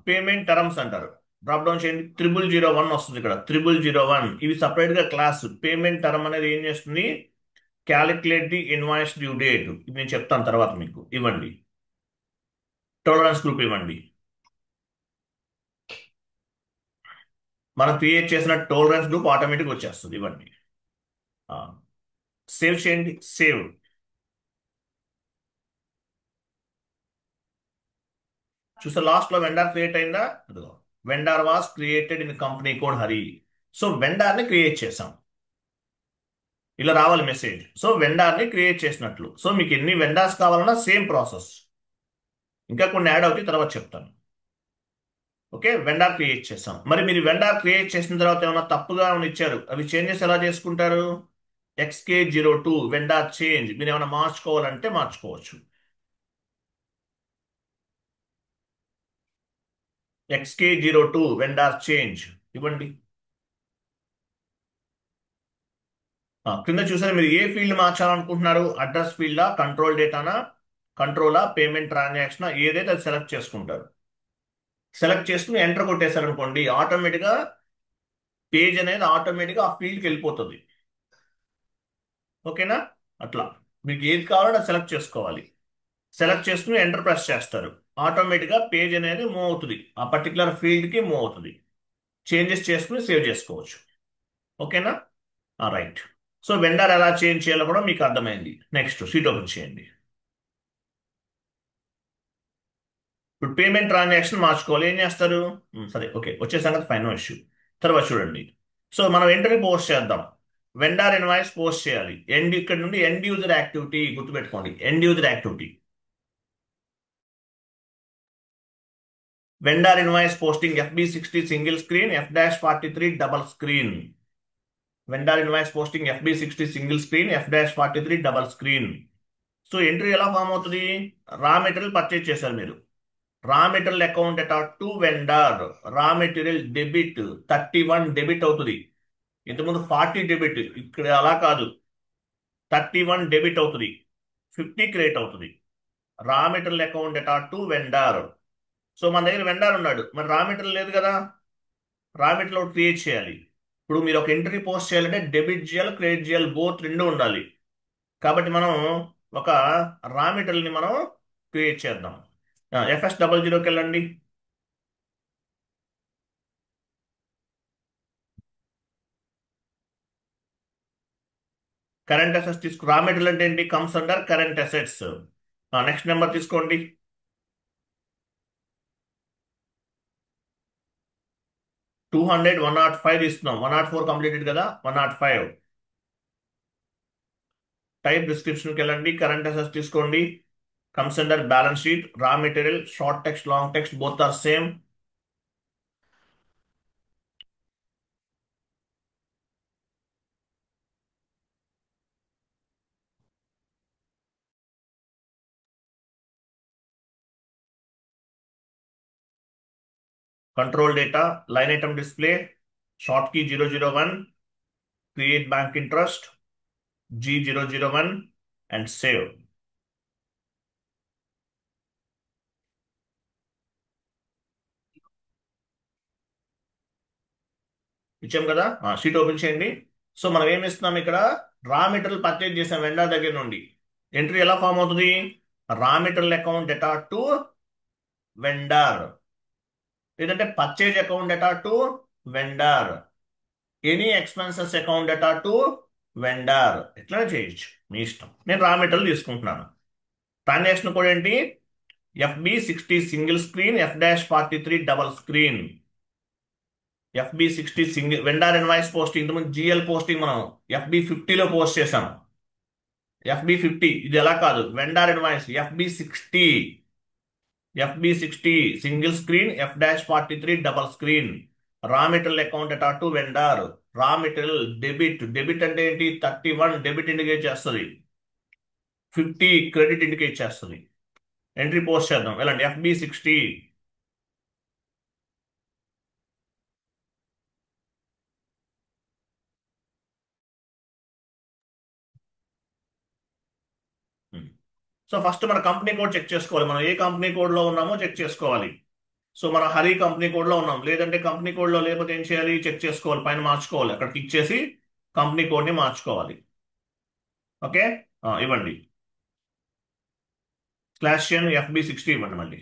పేమెంట్ టర్మ్స్ అంటారు. డ్రాప్ డౌన్ చేయండి. 0001 వస్తుంది ఇక్కడ. 0001 ఇవి సపరేట్ గా క్లాస్. పేమెంట్ టర్మ్ అనేది ఏం చేస్తుంది? Calculate the invoice due date. ఇది నేను చెప్తాను తర్వాత మీకు. ఇవ్వండి. టాలరెన్స్ గ్రూప్ ఇవ్వండి. మనం క్రియేట్ చేసిన టాలరెన్స్ గ్రూప్ ఆటోమేటిక్ వచ్చేస్తుంది. ఇవ్వండి. సేవ్ చేయండి. సేవ్. చూస్తే లాస్ట్ లో వెండార్ క్రియేట్ అయిందా? అదిగో, vendor was created in company code Hari. So vendor ని క్రియేట్ చేసాం, ఇలా రావాలి మెసేజ్. సో వెండార్ ని క్రియేట్ చేసినట్లు. సో మీకు ఎన్ని వెండార్స్ కావాలన్నా సేమ్ ప్రాసెస్. ఇంకా కొన్ని యాడ్ అవుతాయి, తర్వాత చెప్తాను. ఓకే, వెండార్ క్రియేట్ చేసాం. మరి మీరు వెండార్ క్రియేట్ చేసిన తర్వాత ఏమైనా తప్పుగా ఏమైనా ఇచ్చారు, అవి చేంజెస్ ఎలా చేసుకుంటారు? XK02 vendor change. మీరు ఏమైనా మార్చుకోవాలంటే మార్చుకోవచ్చు. XK02 వెండార్ చేంజ్ ఇవ్వండి. కింద చూసారు, మీరు ఏ ఫీల్డ్ మార్చాలనుకుంటున్నారు? అడ్రస్ ఫీల్డా, కంట్రోల్ డేటానా, కంట్రోలా, పేమెంట్ ట్రాన్సాక్షన్, ఏదైతే అది సెలెక్ట్ చేసుకుంటారు. సెలెక్ట్ చేసుకుని ఎంటర్ కొట్టేశారు అనుకోండి, ఆటోమేటిక్గా పేజ్ అనేది ఆటోమేటిక్గా ఆ ఫీల్డ్కి వెళ్ళిపోతుంది. ఓకేనా? అట్లా మీకు ఏది కావాలో అది సెలెక్ట్ చేసుకోవాలి. సెలెక్ట్ చేసుకుని ఎంటర్ ప్రెస్ చేస్తారు, ఆటోమేటిక్గా పేజ్ అనేది మూవ్ అవుతుంది, ఆ పర్టికులర్ ఫీల్డ్కి మూవ్ అవుతుంది. చేంజెస్ చేసుకుని సేవ్ చేసుకోవచ్చు. ఓకేనా? రైట్. సో వెండర్ ఎలా చేంజ్ చేయాలో కూడా మీకు అర్థమైంది. నెక్స్ట్ షీట్ ఓపెన్ చేయండి. ఇప్పుడు పేమెంట్ ట్రాన్సాక్షన్ మార్చుకోవాలి, ఏం చేస్తారు? సరే, ఓకే, వచ్చే సంగతి ఫైన్, ఇష్యూ. తర్వాత చూడండి. సో మనం ఎంట్రీ పోస్ట్ చేద్దాం. వెండార్ ఇన్వాయిస్ పోస్ట్ చేయాలి. ఇక్కడ నుండి ఎండ్ యూజర్ యాక్టివిటీ గుర్తుపెట్టుకోండి. End user activity. Vendor invoice posting FB60 single screen, F-43 double screen. Vendor invoice posting FB60 single screen, F-43 double screen. So entry ఎలా form అవుతుంది? Raw material purchase చేశారు మీరు. రా material account to vendor. Raw material debit 31 debit అవుతుంది. ఇంతకుముందు 40 debit, ఇక్కడ అలా కాదు, 31 డెబిట్ అవుతుంది, 50 క్రెడిట్ అవుతుంది. Raw material account to vendor. So మన దగ్గర వెండర్ ఉన్నాడు, మరి రా మెటీరియల్ లేదు కదా. రా మెటీరియల్ క్రియేట్ చేయాలి. ఇప్పుడు మీరు ఒక ఎంట్రీ పోస్ట్ చేయాలంటే డెబిట్ చేయాలి, క్రెడిట్ చేయాలి, బోత్ రెండు ఉండాలి. కాబట్టి మనం ఒక రా మెటీరియల్ని మనం క్రియేట్ చేద్దాం. FS00కి వెళ్ళండి. కరెంట్ అసెట్స్ తీసుకు రా మెటీరియల్ అంటే ఏంటి? Comes under current assets. Next number తీసుకోండి. 200, 105 తీస్తున్నాం. 104 కంప్లీటెడ్ కదా, 105. టైప్ డిస్క్రిప్షన్కి వెళ్ళండి, కరెంట్ అసెట్స్ తీసుకోండి. Comes under balance sheet, raw material, short text, long text, both are same. Control data, line item display, short key 001, create bank interest G001 and save. ఇచ్చాం కదా, sheet open చేయండి. So మనం ఏమి ఇస్తున్నాం ఇక్కడ? Raw material purchase చేసాం vendor దగ్గర నుండి. ఎంట్రీ ఎలా ఫామ్ అవుతుంది? Raw material account data to vendor, లేదంటే purchase account data to vendor, any expenses account data to vendor. ఎట్లా చేయొచ్చు, మీ ఇష్టం. నేను రా మెటీరియల్ తీసుకుంటున్నాను. ట్రాన్సాక్షన్ కూడా ఏంటి? FB60 single screen, F-43 double screen. FB60 single vendor invoice posting. ఇంతకుముందు GL posting మనం FB50లో పోస్ట్ చేసాం. FB50 ఇది ఎలా కాదు, vendor invoice FB60. FB60 single screen, F-43 double screen. రా material account at to vendor. Raw material debit. Debit అంటే ఏంటి? 31 debit indicate చేస్తుంది, 50 క్రెడిట్ ఇండికేట్ చేస్తుంది. ఎంట్రీ పోస్ట్ చేద్దాం, వెళ్ళండి. FB60. సో ఫస్ట్ మన కంపెనీ కోడ్ చెక్ చేసుకోవాలి. మనం ఏ కంపెనీ కోడ్ లో ఉన్నామో చెక్ చేసుకోవాలి. సో మనం హరి కంపెనీ కోడ్ లో ఉన్నాం, లేదంటే కంపెనీ కోడ్ లో లేకపోతే ఏం చేయాలి? చెక్ చేసుకోవాలి, పైన మార్చుకోవాలి, అక్కడ క్లిక్ చేసి కంపెనీ కోడ్ ని మార్చుకోవాలి. ఓకే, ఇవ్వండి. /n FB60 ఇవ్వండి మళ్ళీ.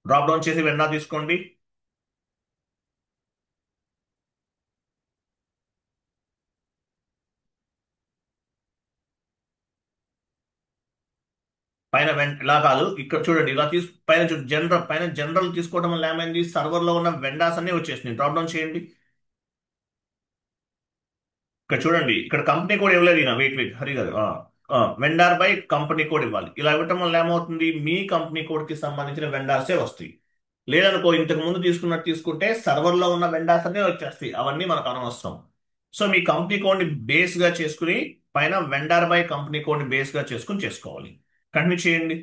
డ్రాప్ డౌన్ చేసి వెన్నా తీసుకోండి. పైన ఇలా కాదు, ఇక్కడ చూడండి, ఇలా పైన జనరల్, పైన జనరల్ తీసుకోవడం వల్ల ఏమైంది? సర్వర్ లో ఉన్న వెండాస్ అన్ని వచ్చేసినాయి. డ్రాప్ డౌన్ చేయండి. ఇక్కడ చూడండి, ఇక్కడ కంపెనీ కోడ్ ఇవ్వలేదు ఈయన. వెయిట్ వెయిట్, హరి గారు. వెండార్ బై కంపెనీ కోడ్ ఇవ్వాలి. ఇలా ఇవ్వటం వల్ల ఏమవుతుంది? మీ కంపెనీ కోడ్ కి సంబంధించిన వెండార్సే వస్తాయి. లేదనుకో, ఇంతకు ముందు తీసుకున్నట్టు తీసుకుంటే సర్వర్ లో ఉన్న వెండార్స్ అనే వచ్చేస్తాయి. అవన్నీ మనకు అనవసరం. సో మీ కంపెనీ కోడ్ ని బేస్ గా చేసుకుని పైన వెండార్ బై కంపెనీ కోడ్ ని బేస్ గా చేసుకుని చేసుకోవాలి. కంటిన్యూ చేయండి.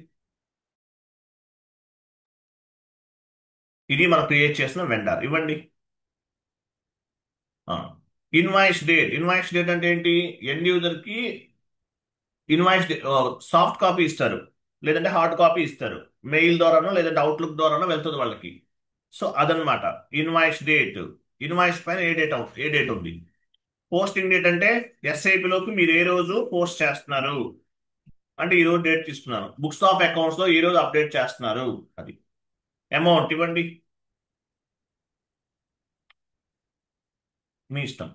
ఇది మనం క్రియేట్ చేసిన వెండార్. ఇవ్వండి. Invoice date. ఇన్వాయిస్ డేట్ అంటే ఏంటి? ఎండ్ యూజర్ కి ఇన్వాయిస్ సాఫ్ట్ కాపీ ఇస్తారు, లేదంటే హార్డ్ కాపీ ఇస్తారు. మెయిల్ ద్వారానో లేదంటే అవుట్లుక్ ద్వారానో వెళ్తుంది వాళ్ళకి. సో అదనమాట ఇన్వాయిస్ డేట్. ఇన్వాయిస్ పైన ఏ డేట్ ఉంది. పోస్టింగ్ డేట్ అంటే SIP లోకి మీరు ఏ రోజు పోస్ట్ చేస్తున్నారు, అంటే ఈ రోజు డేట్ తీసుకున్నారు. బుక్స్ ఆఫ్ అకౌంట్స్ లో ఈ రోజు అప్డేట్ చేస్తున్నారు. అది. అమౌంట్ ఇవ్వండి, మీ ఇష్టం.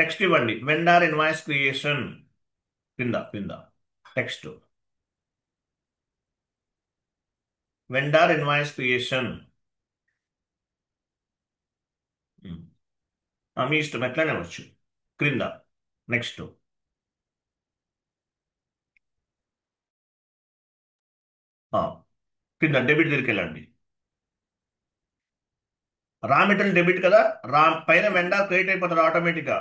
టెక్స్ట్ ఇవ్వండి, వెండార్ ఇన్వాయిస్ క్రియేషన్. కింద కింద టెక్స్ట్, వెండార్ ఇన్వాయిస్ క్రియేషన్. మీ ఇష్టం, ఎట్లనే వచ్చు. క్రింద నెక్స్ట్, కింద డెబిట్ దగ్గరికి వెళ్ళండి. రా మెటీరియల్ డెబిట్ కదా, పైన వెండార్ క్రెడిట్ అయిపోతుంది ఆటోమేటిక్గా.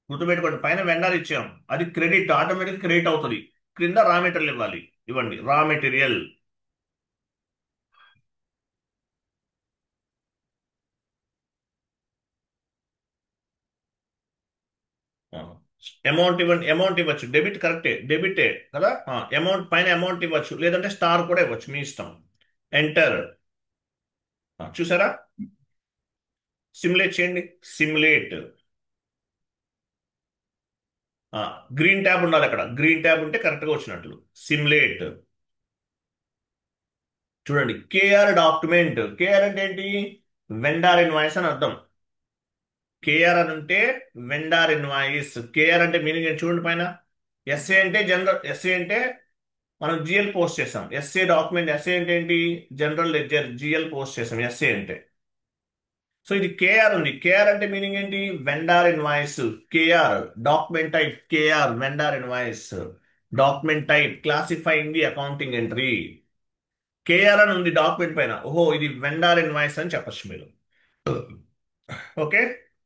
గుర్తుపెట్టుకోండి, పైన వెండార్ ఇచ్చాం, అది క్రెడిట్, ఆటోమేటిక్ క్రెడిట్ అవుతుంది. క్రింద రా మెటీరియల్ ఇవ్వాలి. ఇవ్వండి రా మెటీరియల్. అమౌంట్ ఇవ్వచ్చు, డెబిట్ కరెక్టే, డెబిటే కదా. అమౌంట్ పైన అమౌంట్ ఇవ్వచ్చు, లేదంటే స్టార్ కూడా ఇవ్వచ్చు, మీ ఇష్టం. ఎంటర్. చూసారా? సిమ్యులేట్ చేయండి. సిమ్యులేట్. గ్రీన్ ట్యాబ్ ఉండాలి అక్కడ, గ్రీన్ ట్యాబ్ ఉంటే కరెక్ట్గా వచ్చినట్లు. సిమ్యులేట్. చూడండి, కేఆర్ డాక్యుమెంట్. కేఆర్ అంటే ఏంటి? వెండార్ ఇన్వాయిస్ అని అర్థం. కేఆర్ అని అంటే వెండార్ ఇన్వాయిస్. కేఆర్ అంటే మీనింగ్ ఏంటి చూడండి పైన. ఎస్ఏ అంటే జనరల్, ఎస్ఏ అంటే మనం జిఎల్ పోస్ట్ చేసాం. ఎస్ఏ డాక్యుమెంట్, ఎస్ఏ అంటే ఏంటి? జనరల్ లెడ్జర్, జిఎల్ పోస్ట్ చేసాం ఎస్ఏ అంటే. సో ఇది కేఆర్ ఉంది. కేఆర్ అంటే మీనింగ్ ఏంటి? Vendor invoice. KR document type, KR vendor invoice. Document type classifying the accounting entry. KR అని ఉంది డాక్యుమెంట్ పైన, ఓహో ఇది వెండార్ ఇన్వాయిస్ అని చెప్పచ్చు మీరు. ఓకే.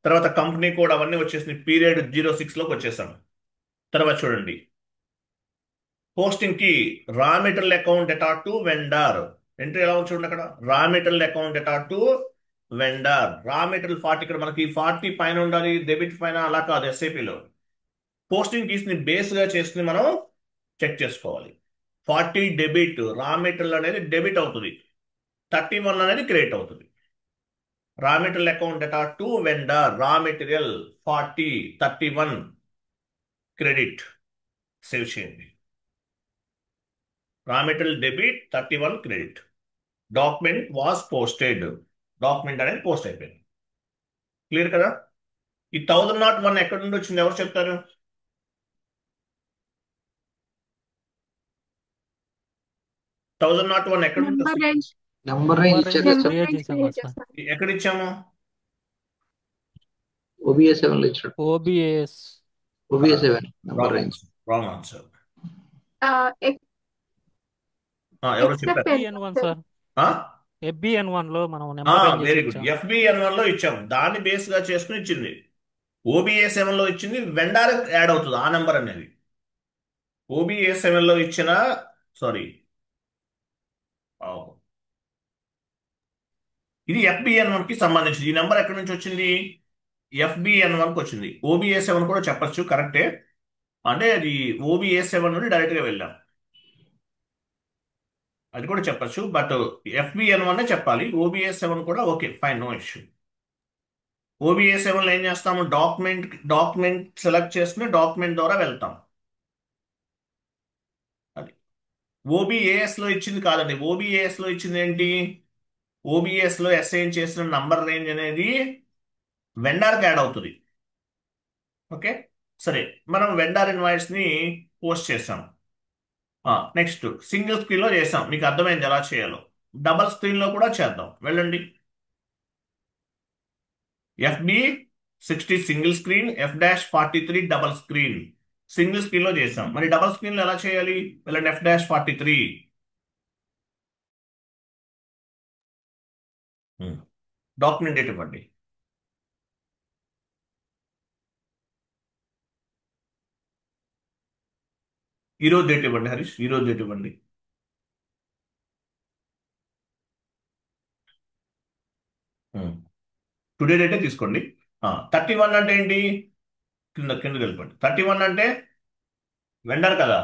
తర్వాత కంపెనీ కోడ్ అవన్నీ వచ్చేసింది. పీరియడ్ 06 లోకి వచ్చేసాం. తర్వాత చూడండి, పోస్టింగ్ కి రా material account data to vendor. Entry ఎలా ఉంది చూడండి అక్కడ. రా material account data to vendor. రా మెటీరియల్ 40, ఇక్కడ మనకి 40 పైన ఉండాలి, డెబిట్ పైన. అలా కాదు, ఎస్ఐపిలో పోస్టింగ్ కీస్ ని బేస్ గా చేసుకుని మనం చెక్ చేసుకోవాలి. 40 డెబిట్, రా మెటీరియల్ అనేది డెబిట్ అవుతుంది. 31 అనేది క్రెడిట్ అవుతుంది. Raw material account data to vendor, raw material 40, 31 credit. Save చేయండి. Raw material debit, 31 credit. Document was posted. Document అనేది పోస్ట్ అయిపోయింది. క్లియర్ కదా? ఈ 1001 ఎక్కడి నుండి వచ్చింది, ఎవరు చెప్తారు? 1001 ఎక్కడి నుండి నెంబర్ వస్తుంది? రేంజ్ నెంబర్ రేంజ్ నెంబర్ ఇచ్చారు రేంజ్ కదా సార్. క్రియేట్ చేసాం కదా సార్. చేస్తాను. ఎక్కడ ఇచ్చాము? ఓబిఎస్ 7 లో ఇచ్చాడు. OBS OBS 7 number wrong range. Answer, wrong answer. ఎవరు ఎక్సెప్ట్ చెప్పారు? FBN1 sir. FBN1 లో మనం నెంబర్ రేంజ్ వెరీ చేసి గుడ్. ఇచ్చాం. ఎఫ్బిఎన్1 లో ఇచ్చాము, దాన్ని బేస్ గా చేసుకుని ఇచ్చింది. ఓబిఏ7 లో ఇచ్చింది వెండార్ యాడ్ అవుతుంది ఆ నెంబర్ అనేది. ఓబిఏ7 లో ఇచ్చిన, సారీ, ఇది ఎఫ్బిఎన్1 కి సంబంధించింది. ఈ నెంబర్ ఎక్కడి నుంచి వచ్చింది? ఎఫ్బిఎన్1 కి వచ్చింది. ఓబిఏ7 కూడా చెప్పచ్చు, కరెక్టే. అంటే అది ఓబిఏ7 నుండి డైరెక్ట్ గా వెళ్ళాం, అది కూడా చెప్పచ్చు. బట్ ఎఫ్బిఎన్1 చెప్పాలి. ఓబిఏ7 కూడా ఓకే, ఫైన్, నో ఇష్యూ. ఓబిఏ7 లో ఏం చేస్తాము? డాక్యుమెంట్ సెలెక్ట్ చేసుకుని డాక్యుమెంట్ ద్వారా వెళ్తాం. అది ఓబిఏఎస్ లో ఇచ్చింది కాదండి. ఓబిఏఎస్ లో ఇచ్చింది ఏంటి? ఓబిఎస్ లో అసైన్ చేసిన నంబర్ రేంజ్ అనేది వెండార్కి యాడ్ అవుతుంది. ఓకే, సరే. మనం వెండార్ ఇన్వాయిస్ ని పోస్ట్ చేసాం. నెక్స్ట్ సింగిల్ స్క్రీన్ లో చేసాం, మీకు అర్థమైంది ఎలా చేయాలో. డబల్ స్క్రీన్ లో కూడా చేద్దాం, వెళ్ళండి. FB60 single screen, F-43 double screen. Single screen లో చేసాం, మరి డబల్ స్క్రీన్ లో ఎలా చేయాలి? వెళ్ళండి, F-43. డాక్యుమెంట్ డేట్ ఇవ్వండి. ఈరోజు డేట్ ఇవ్వండి హరీష్, ఈరోజు డేట్ ఇవ్వండి. టుడే డేటే తీసుకోండి. 31 అంటే ఏంటి? కింద కింద వెళ్ళిపోండి. 31 అంటే వెండర్ కదా.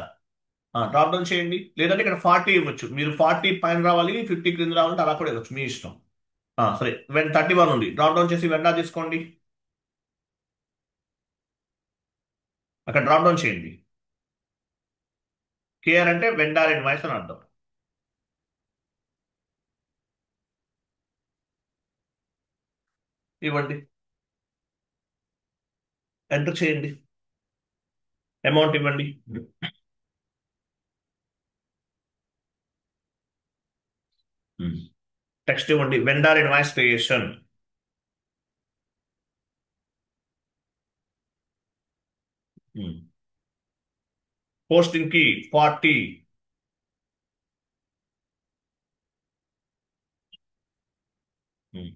డ్రాప్ డౌన్ చేయండి, లేదంటే ఇక్కడ 40 ఇవ్వచ్చు. మీరు 40 పైన రావాలి, 50 క్రింద రావాలంటే అలా కూడా ఇవ్వచ్చు, మీ ఇష్టం. సరే, 31 ఉంది, డ్రాప్ డౌన్ చేసి వెండా తీసుకోండి. అక్కడ డ్రాప్ డౌన్ చేయండి. కేఆర్ అంటే వెండార్ ఇన్వాయిస్ అని అర్థం. ఇవ్వండి, ఎంటర్ చేయండి, అమౌంట్ ఇవ్వండి. టెక్స్ట్ ఇవ్వండి, వెండార్ ఇన్వాయిస్ క్రియేషన్. పోస్టింగ్ కి 40.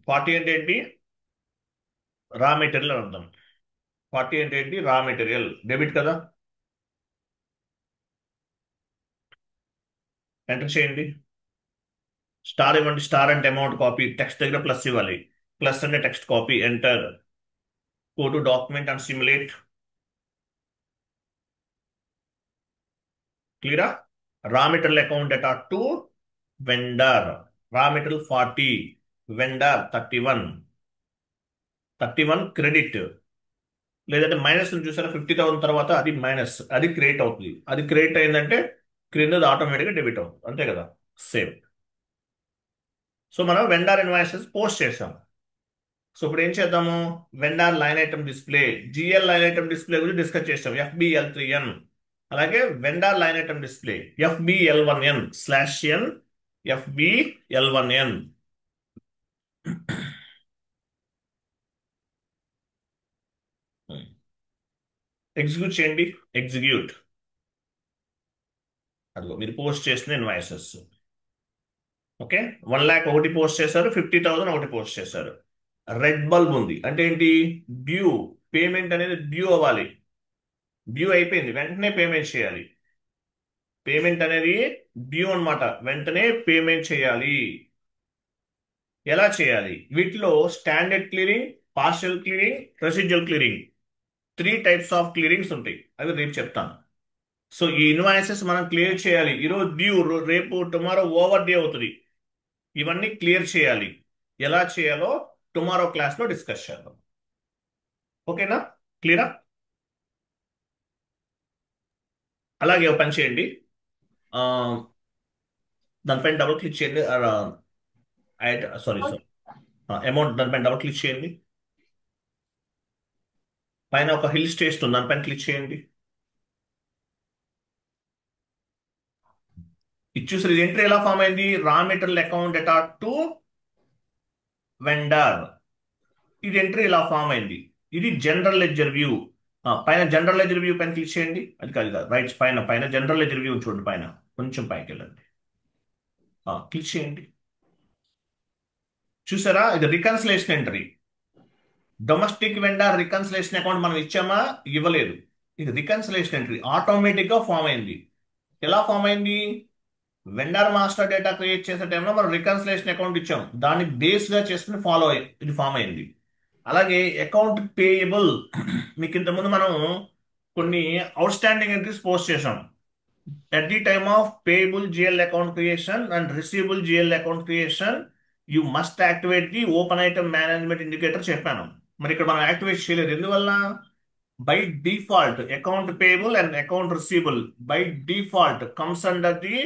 ఫార్టీ అంటే ఏంటి? రా మెటీరియల్ అని అర్థం. 40 అంటే ఏంటి? రా మెటీరియల్, డెబిట్ కదా. ఎంటర్ చేయండి, స్టార్ ఇవ్వండి. స్టార్ అంటే అమౌంట్ కాపీ, టెక్స్ట్ దగ్గర ప్లస్ ఇవ్వాలి. ప్లస్ అంటే text copy. Enter. Go to document and simulate. క్లియరా? Raw material account data to vendor. Raw material 40, vendor 31 credit. లేదంటే మైనస్ చూసారా 50,000 తర్వాత అది మైనస్, అది క్రియేట్ అవుతుంది. అది క్రియేట్ అయిందంటే క్రిందది ఆటోమేటిక్గా డెబిట్ అవుతుంది, అంతే కదా? సేమ్. సో మనం వెండర్ ఇన్వాయిసెస్ పోస్ట్ చేసాం. సో ఇప్పుడు ఏం చేద్దాము? Vendor line item display, GL line item display గురించి డిస్కస్ చేసాం, FBL3N. అలాగే vendor line item display FBL1N/N, FBL1N. Execute చేయండి. ఎగ్జిక్యూట్. అదిగో మీరు పోస్ట్ చేసిన ఇన్వాయిసెస్. ఓకే, 1,00,000 ఒకటి పోస్ట్ చేశారు, 50,000 ఒకటి పోస్ట్ చేశారు. రెడ్ బల్బ్ ఉంది అంటే ఏంటి? డ్యూ. పేమెంట్ అనేది డ్యూ అవ్వాలి. డ్యూ అయిపోయింది, వెంటనే పేమెంట్ చేయాలి. పేమెంట్ అనేది డ్యూ అన్నమాట, వెంటనే పేమెంట్ చేయాలి. ఎలా చేయాలి? వీటిలో standard clearing, partial clearing, residual clearing, 3 types of clearings ఉంటాయి. అవి రేపు చెప్తాను. సో ఈ ఇన్వాయిసెస్ మనం క్లియర్ చేయాలి. ఈరోజు డ్యూ, రేపు టుమారో ఓవర్ డ్యూ అవుతుంది. ఇవన్నీ క్లియర్ చేయాలి. ఎలా చేయాలో టుమారో క్లాస్లో డిస్కస్ చేద్దాం. ఓకేనా? క్లియరా? అలాగే ఒక పని చేయండి, ఆ, దానిపైన డబుల్ క్లిక్ చేయండి. సారీ అమౌంట్ దానిపైన డబుల్ క్లిక్ చేయండి. పైన ఒక హిల్ స్టేషన్ ఉంది, దానిపైన క్లిక్ చేయండి. ఇది చూసారు, ఇది ఎంట్రీ ఎలా ఫామ్ అయింది? రా material account data to vendor. ఇది ఎంట్రీ ఇలా ఫామ్ అయింది. ఇది జనరల్ లెడ్జర్ వ్యూ. పైన జనరల్ లెడ్జర్ వ్యూ పైన క్లిక్ చేయండి. అది కాదు కాదు, రైట్ పైన పైన జనరల్ లెడ్జర్ వ్యూ చూడండి, పైన కొంచెం పైకి వెళ్ళండి. క్లిక్ చేయండి. చూసారా, ఇది reconciliation entry. Domestic vendor reconciliation account మనం ఇచ్చామా? ఇవ్వలేదు. ఇది రికన్సిలేషన్ ఎంట్రీ ఆటోమేటిక్ గా ఫామ్ అయింది. ఎలా ఫామ్ అయింది? వెండర్ మాస్టర్ డేటా క్రియేట్ చేసే టైంలో మనం రికన్సిలేషన్ అకౌంట్ ఇచ్చాం, దాన్ని బేస్ గా చేసుకుని ఇది ఫామ్ అయింది. అలాగే అకౌంట్ పేయబుల్, మీకు ఇంతకుముందు మనం కొన్ని అవుట్ స్టాండింగ్ ఎంట్రీస్ పోస్ట్ చేసాం. At the time of payable GL account creation and receivable GL account creation you must activate the open item management indicator చెప్పాను. మరి ఇక్కడ మనం యాక్టివేట్ చేయలేదు, ఎందువల్ల? By default account payable and account receivable by default comes under the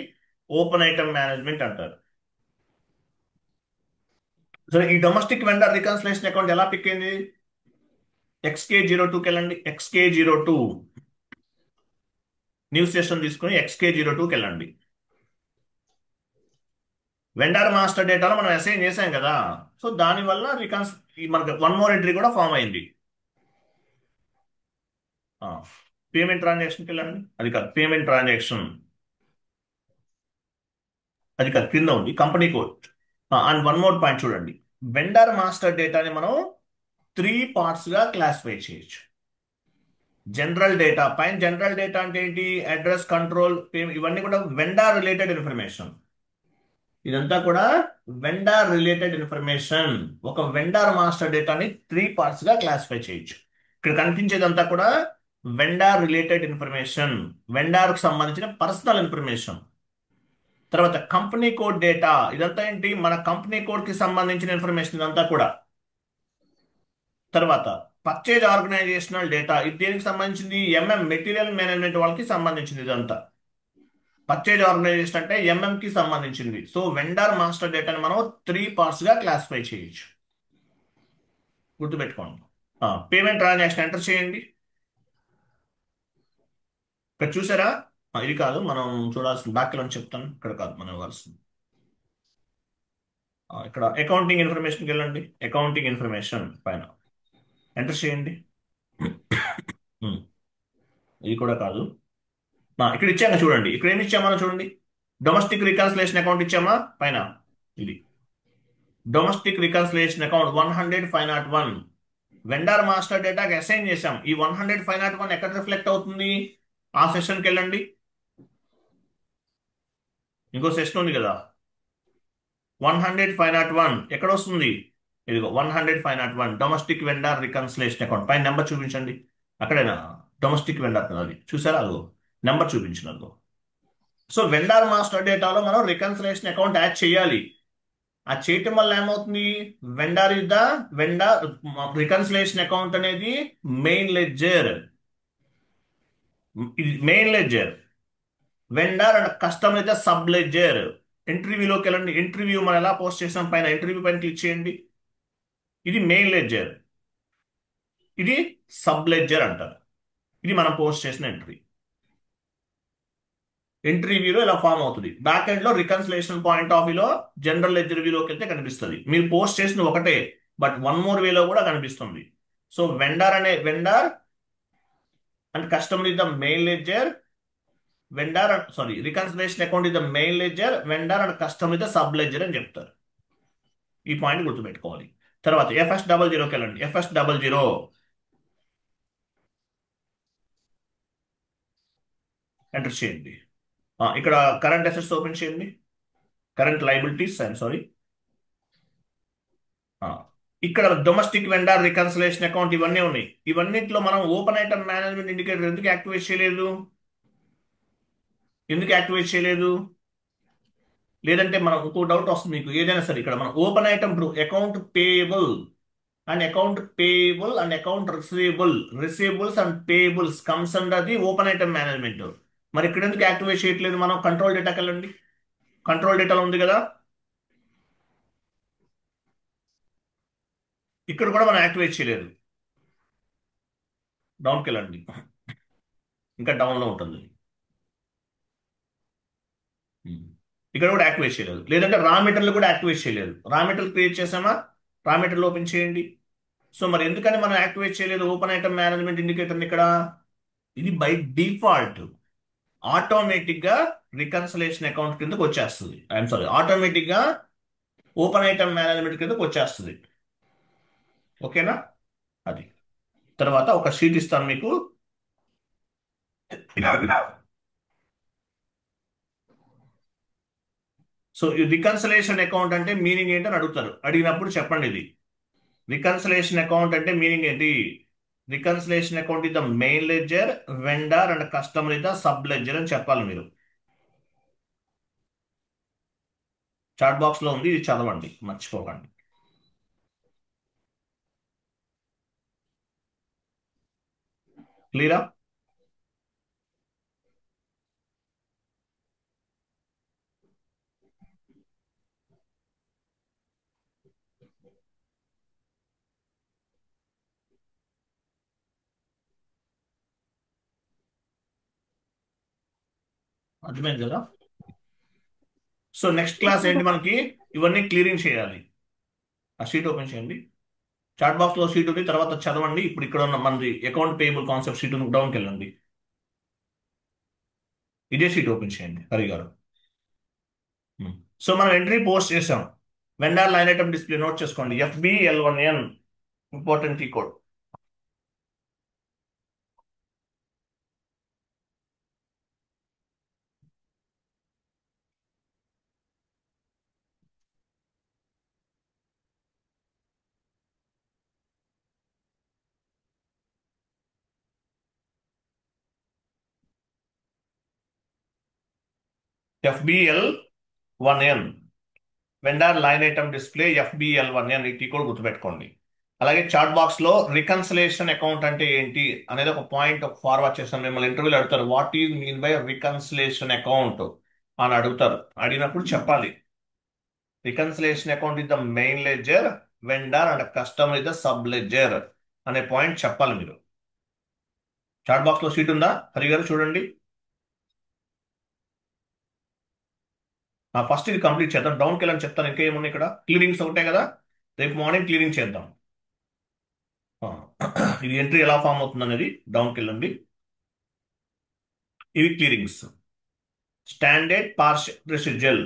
open item management అంటారు. సరే, ఈ domestic vendor reconciliation account ఎలా పిక్ అయింది? XK02కి వెళ్ళండి. XK02 న్యూ స్టేషన్ తీసుకుని XK02కి వెళ్ళండి. వెండర్ మాస్టర్ డేటాలో మనం అసైన్ చేసాం కదా, సో దానివల్ల మనకి వన్ మోర్ ఎంట్రీ కూడా ఫామ్ అయింది. పేమెంట్ ట్రాన్సాక్షన్కి వెళ్ళండి. అది కాదు, పేమెంట్ ట్రాన్సాక్షన్ అది కాదు, క్రింద ఉంది company code. And one more point చూడండి, వెండర్ మాస్టర్ డేటాని మనం 3 పార్ట్స్ గా క్లాసిఫై చేయొచ్చు. జనరల్ డేటా పైన, జనరల్ డేటా అంటే ఏంటి? అడ్రస్, కంట్రోల్, ఇవన్నీ కూడా వెండర్ రిలేటెడ్ ఇన్ఫర్మేషన్. ఇదంతా కూడా వెండర్ రిలేటెడ్ ఇన్ఫర్మేషన్. ఒక వెండర్ మాస్టర్ డేటాని 3 పార్ట్స్ గా క్లాసిఫై చేయొచ్చు. ఇక్కడ కనిపించేదంతా కూడా వెండర్ రిలేటెడ్ ఇన్ఫర్మేషన్, వెండర్ కు సంబంధించిన పర్సనల్ ఇన్ఫర్మేషన్. తర్వాత కంపెనీ కోడ్ డేటా, ఇదంతా ఏంటి? మన కంపెనీ కోడ్ కి సంబంధించిన ఇన్ఫర్మేషన్ ఇదంతా కూడా. తర్వాత పర్చేజ్ ఆర్గనైజేషనల్ డేటా, ఇది దేనికి సంబంధించింది? మెటీరియల్ మేనేజ్మెంట్ వాళ్ళకి సంబంధించింది ఇదంతా. పర్చేజ్ ఆర్గనైజేషన్ అంటే కి సంబంధించింది. సో వెండర్ మాస్టర్ డేటాని మనం 3 పార్ట్స్ గా క్లాసిఫై చేయొచ్చు, గుర్తుపెట్టుకోండి. పేమెంట్ ట్రాన్సాక్షన్ ఎంటర్ చేయండి. ఇక్కడ చూసారా, ఇది కాదు మనం చూడాల్సింది, బ్యాక్ అని చెప్తాను, ఇక్కడ కాదు మనం ఇవ్వాల్సింది. ఇక్కడ అకౌంటింగ్ ఇన్ఫర్మేషన్కి వెళ్ళండి. అకౌంటింగ్ ఇన్ఫర్మేషన్ పైన ఎంటర్ చేయండి. ఇది కూడా కాదు, ఇక్కడ ఇచ్చాక చూడండి, ఇక్కడ ఏమి ఇచ్చామో చూడండి. డొమెస్టిక్ రికన్సిలేషన్ అకౌంట్ ఇచ్చామా పైన? ఇది domestic reconciliation account 100,501 vendor master డేటాకి అసైన్ చేశాం. ఈ 100,501 ఎక్కడ రిఫ్లెక్ట్ అవుతుంది? ఆ సెషన్కి వెళ్ళండి. ఇంకో సెషన్ ఉంది కదా 100,501, ఎక్కడ వస్తుంది? ఇదిగో 100,501 డొమెస్టిక్ వెండర్ రికన్సిలేషన్ అకౌంట్ పైన నెంబర్ చూపించండి. అక్కడేనా డొమెస్టిక్ వెండర్ కదా, అది చూసారా? అదిగో నెంబర్ చూపించిన, అదిగో సో వెండార్ మాస్టర్ డేటాలో మనం రికన్సిలేషన్ అకౌంట్ యాడ్ చేయాలి. ఆ చేయటం వల్ల ఏమవుతుంది, vendor is the vendor reconciliation account అనేది మెయిన్ లెడ్జర్, ఇది main ledger. Vendor and customer అయితే సబ్ లెడ్జర్. ఇంటర్వ్యూలోకి వెళ్ళండి, ఇంటర్వ్యూ మనం ఎలా పోస్ట్ చేసాం, పైన ఇంటర్వ్యూ పైన క్లిక్ చేయండి. ఇది మెయిన్ లెడ్జర్, ఇది సబ్ లెడ్జర్ అంటారు. ఇది మనం పోస్ట్ చేసిన ఎంట్రీ. ఎంట్రీ వ్యూలో ఇలా ఫామ్ అవుతుంది. బ్యాక్ ఎండ్ లో రికన్సిలేషన్ పాయింట్ ఆఫ్ వ్యూలో జనరల్ లెడ్జర్ వ్యూలోకి వెళ్తే కనిపిస్తుంది. మీరు పోస్ట్ చేసిన ఒకటే, బట్ వన్ మోర్ వేలో కూడా కనిపిస్తుంది. So vendor and customer is the main ledger, reconciliation account is the main ledger, vendor and customer is the sub ledger అని చెప్తారు. ఈ పాయింట్ గుర్తుపెట్టుకోవాలి. తర్వాత FS00కి వెళ్ళండి. FS00 ఎంటర్ చేయండి. ఇక్కడ కరెంట్ అసెట్స్ ఓపెన్ చేయండి, కరెంట్ లయబిలిటీస్ సారీ. ఇక్కడ డొమెస్టిక్ వెండార్ రికన్సిలేషన్ అకౌంట్ ఇవన్నీ ఉన్నాయి. ఇవన్నిట్లో మనం ఓపెన్ ఐటమ్ మేనేజ్మెంట్ ఇండికేటర్ ఎందుకు యాక్టివేట్ చేయలేదు? ఎందుకు యాక్టివేట్ చేయలేదు? లేదంటే మనం ఇంకో డౌట్ వస్తుంది మీకు ఏదైనా సరే. ఇక్కడ మనం open item account payable and account receivables and payables comes under the open item management. మరి ఇక్కడ ఎందుకు యాక్టివేట్ చేయట్లేదు? మనం కంట్రోల్ డేటాకి వెళ్ళండి. కంట్రోల్ డేటాలో ఉంది కదా, ఇక్కడ కూడా మనం యాక్టివేట్ చేయలేదు. డౌన్కి వెళ్ళండి, ఇంకా డౌన్లో ఉంటుంది. ఇక్కడ కూడా యాక్టివేట్ చేయలేదు. లేదంటే రా మెటీరియల్ కూడా యాక్టివేట్ చేయలేదు. రా మెటీరియల్ క్రియేట్ చేసామా, రా మెటీరియల్ ఓపెన్ చేయండి. సో మరి ఎందుకని మనం యాక్టివేట్ చేయలేదు ఓపెన్ ఐటమ్ మేనేజ్మెంట్ ఇండికేటర్ని? ఇక్కడ ఇది బై డిఫాల్ట్ ఆటోమేటిక్ గా రికన్సిలేషన్ అకౌంట్ కిందకి వచ్చేస్తుంది. ఐఎమ్ సారీ, ఆటోమేటిక్ గా ఓపెన్ ఐటమ్ మేనేజ్మెంట్ కిందకి వచ్చేస్తుంది. ఓకేనా? అది తర్వాత ఒక షీట్ ఇస్తాను మీకు. సో ఈ రికన్సిలేషన్ అకౌంట్ అంటే మీనింగ్ ఏంటని అడుగుతారు. అడిగినప్పుడు చెప్పండి. ఇది రికన్సిలేషన్ అకౌంట్ అంటే మీనింగ్ ఏంటి? Reconciliation account is the main ledger, vendor and customer is the sub ledger అని చెప్పాలి మీరు. చాట్ బాక్స్ లో ఉంది, ఇది చదవండి, మర్చిపోకండి. క్లియరా? అర్థమైంది కదా? సో నెక్స్ట్ క్లాస్ ఏంటి మనకి, ఇవన్నీ క్లియరింగ్ చేయాలి. ఆ షీట్ ఓపెన్ చేయండి. చాట్ బాక్స్ లో షీట్ ఉంది, తర్వాత చదవండి. ఇప్పుడు ఇక్కడ ఉన్న మనది అకౌంట్ పేయబుల్ కాన్సెప్ట్ షీట్ డౌన్కి వెళ్ళండి. ఇదే షీట్ ఓపెన్ చేయండి హరి గారు. సో మనం ఎంట్రీ పోస్ట్ చేసాం. Vendor line item display note చేసుకోండి. FBL1N important key code. FBL1N vendor line item display FBL1N ఈ కీ కోడ్ గుర్తుపెట్టుకోండి. అలాగే చాట్ బాక్స్ లో రికన్సిలేషన్ అకౌంట్ అంటే ఏంటి అనేది ఒక పాయింట్ ఫార్వర్డ్ చేస్తాను. మిమ్మల్ని ఇంటర్వ్యూలో అడుగుతారు, what is mean by reconciliation account అని అడుగుతారు. అడిగినప్పుడు చెప్పాలి reconciliation account is the main ledger, vendor and customer is the sub ledger అనే పాయింట్ చెప్పాలి మీరు. చాట్ బాక్స్ లో షీట్ ఉందా హరి గారు? చూడండి. ఫస్ట్ ఇది కంప్లీట్ చేద్దాం. డౌన్కి వెళ్ళని చెప్తాను. ఇంకా ఏమున్నాయి ఇక్కడ? క్లియరింగ్స్ ఒకటే కదా, రేపు మార్నింగ్ క్లియరింగ్ చేద్దాం. ఆ, ఇది ఎంట్రీ ఎలా ఫామ్ అవుతుంది అనేది డౌన్కి వెళ్ళండి. ఇవి క్లియరింగ్స్, స్టాండర్డ్ పార్షియల్ రెసిడ్యువల్,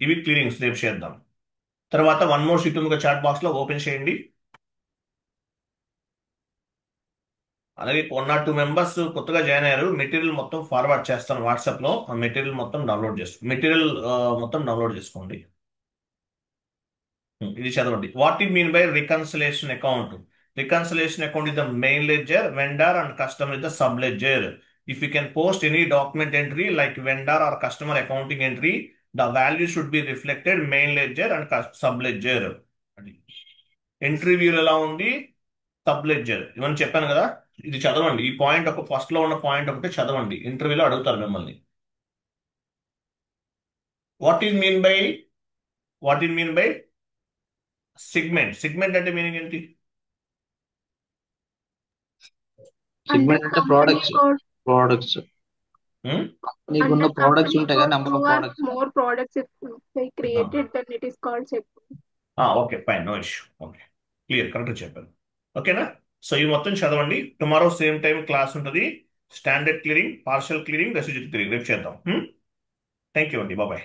ఇవి క్లియరింగ్స్ రేపు చేద్దాం. తర్వాత వన్ మోర్ షీట్ ఉంది చాట్ బాక్స్ లో, ఓపెన్ చేయండి. అలాగే 1 or 2 మెంబర్స్ కొత్తగా జాయిన్ అయ్యారు. మెటీరియల్ మొత్తం ఫార్వర్డ్ చేస్తాను వాట్సాప్ లో. ఆ మెటీరియల్ మొత్తం డౌన్లోడ్ చేసుకోండి. ఇది చదవండి. What you mean by reconciliation account? Reconciliation account is the main ledger, vendor and customer is the sub ledger. If you can post any document entry like vendor or customer accounting entry, the value should be reflected main ledger and sub ledger. అది entry view ఎలా ఉంది, sub ledger ఇవన్నీ చెప్పాను కదా. ఇది చదవండి, ఈ point ఒక ఫస్ట్ లో ఉన్న పాయింట్ ఒకటి చదవండి, ఇంటర్వ్యూలో అడుగుతారు మిమ్మల్ని. What is mean by segment? Segment అంటే మీనింగ్ ఏంటి? సెగ్మెంట్ అంటే ప్రోడక్ట్స్ Hmm? నీకున్న Under ప్రోడక్ట్స్ company ఉంటాయి code, కదా, number two of or products. more products if they created, then it is called segment. Okay fine, no issue. Okay, clear, correct చెప్పాను. ఓకేనా? So ఈ మొత్తం చదవండి. టుమారో సేమ్ టైం క్లాస్ ఉంటుంది. Standard clearing, partial clearing, residual clearing రేపు చేద్దాం. Thank you అండి, బాబాయ్.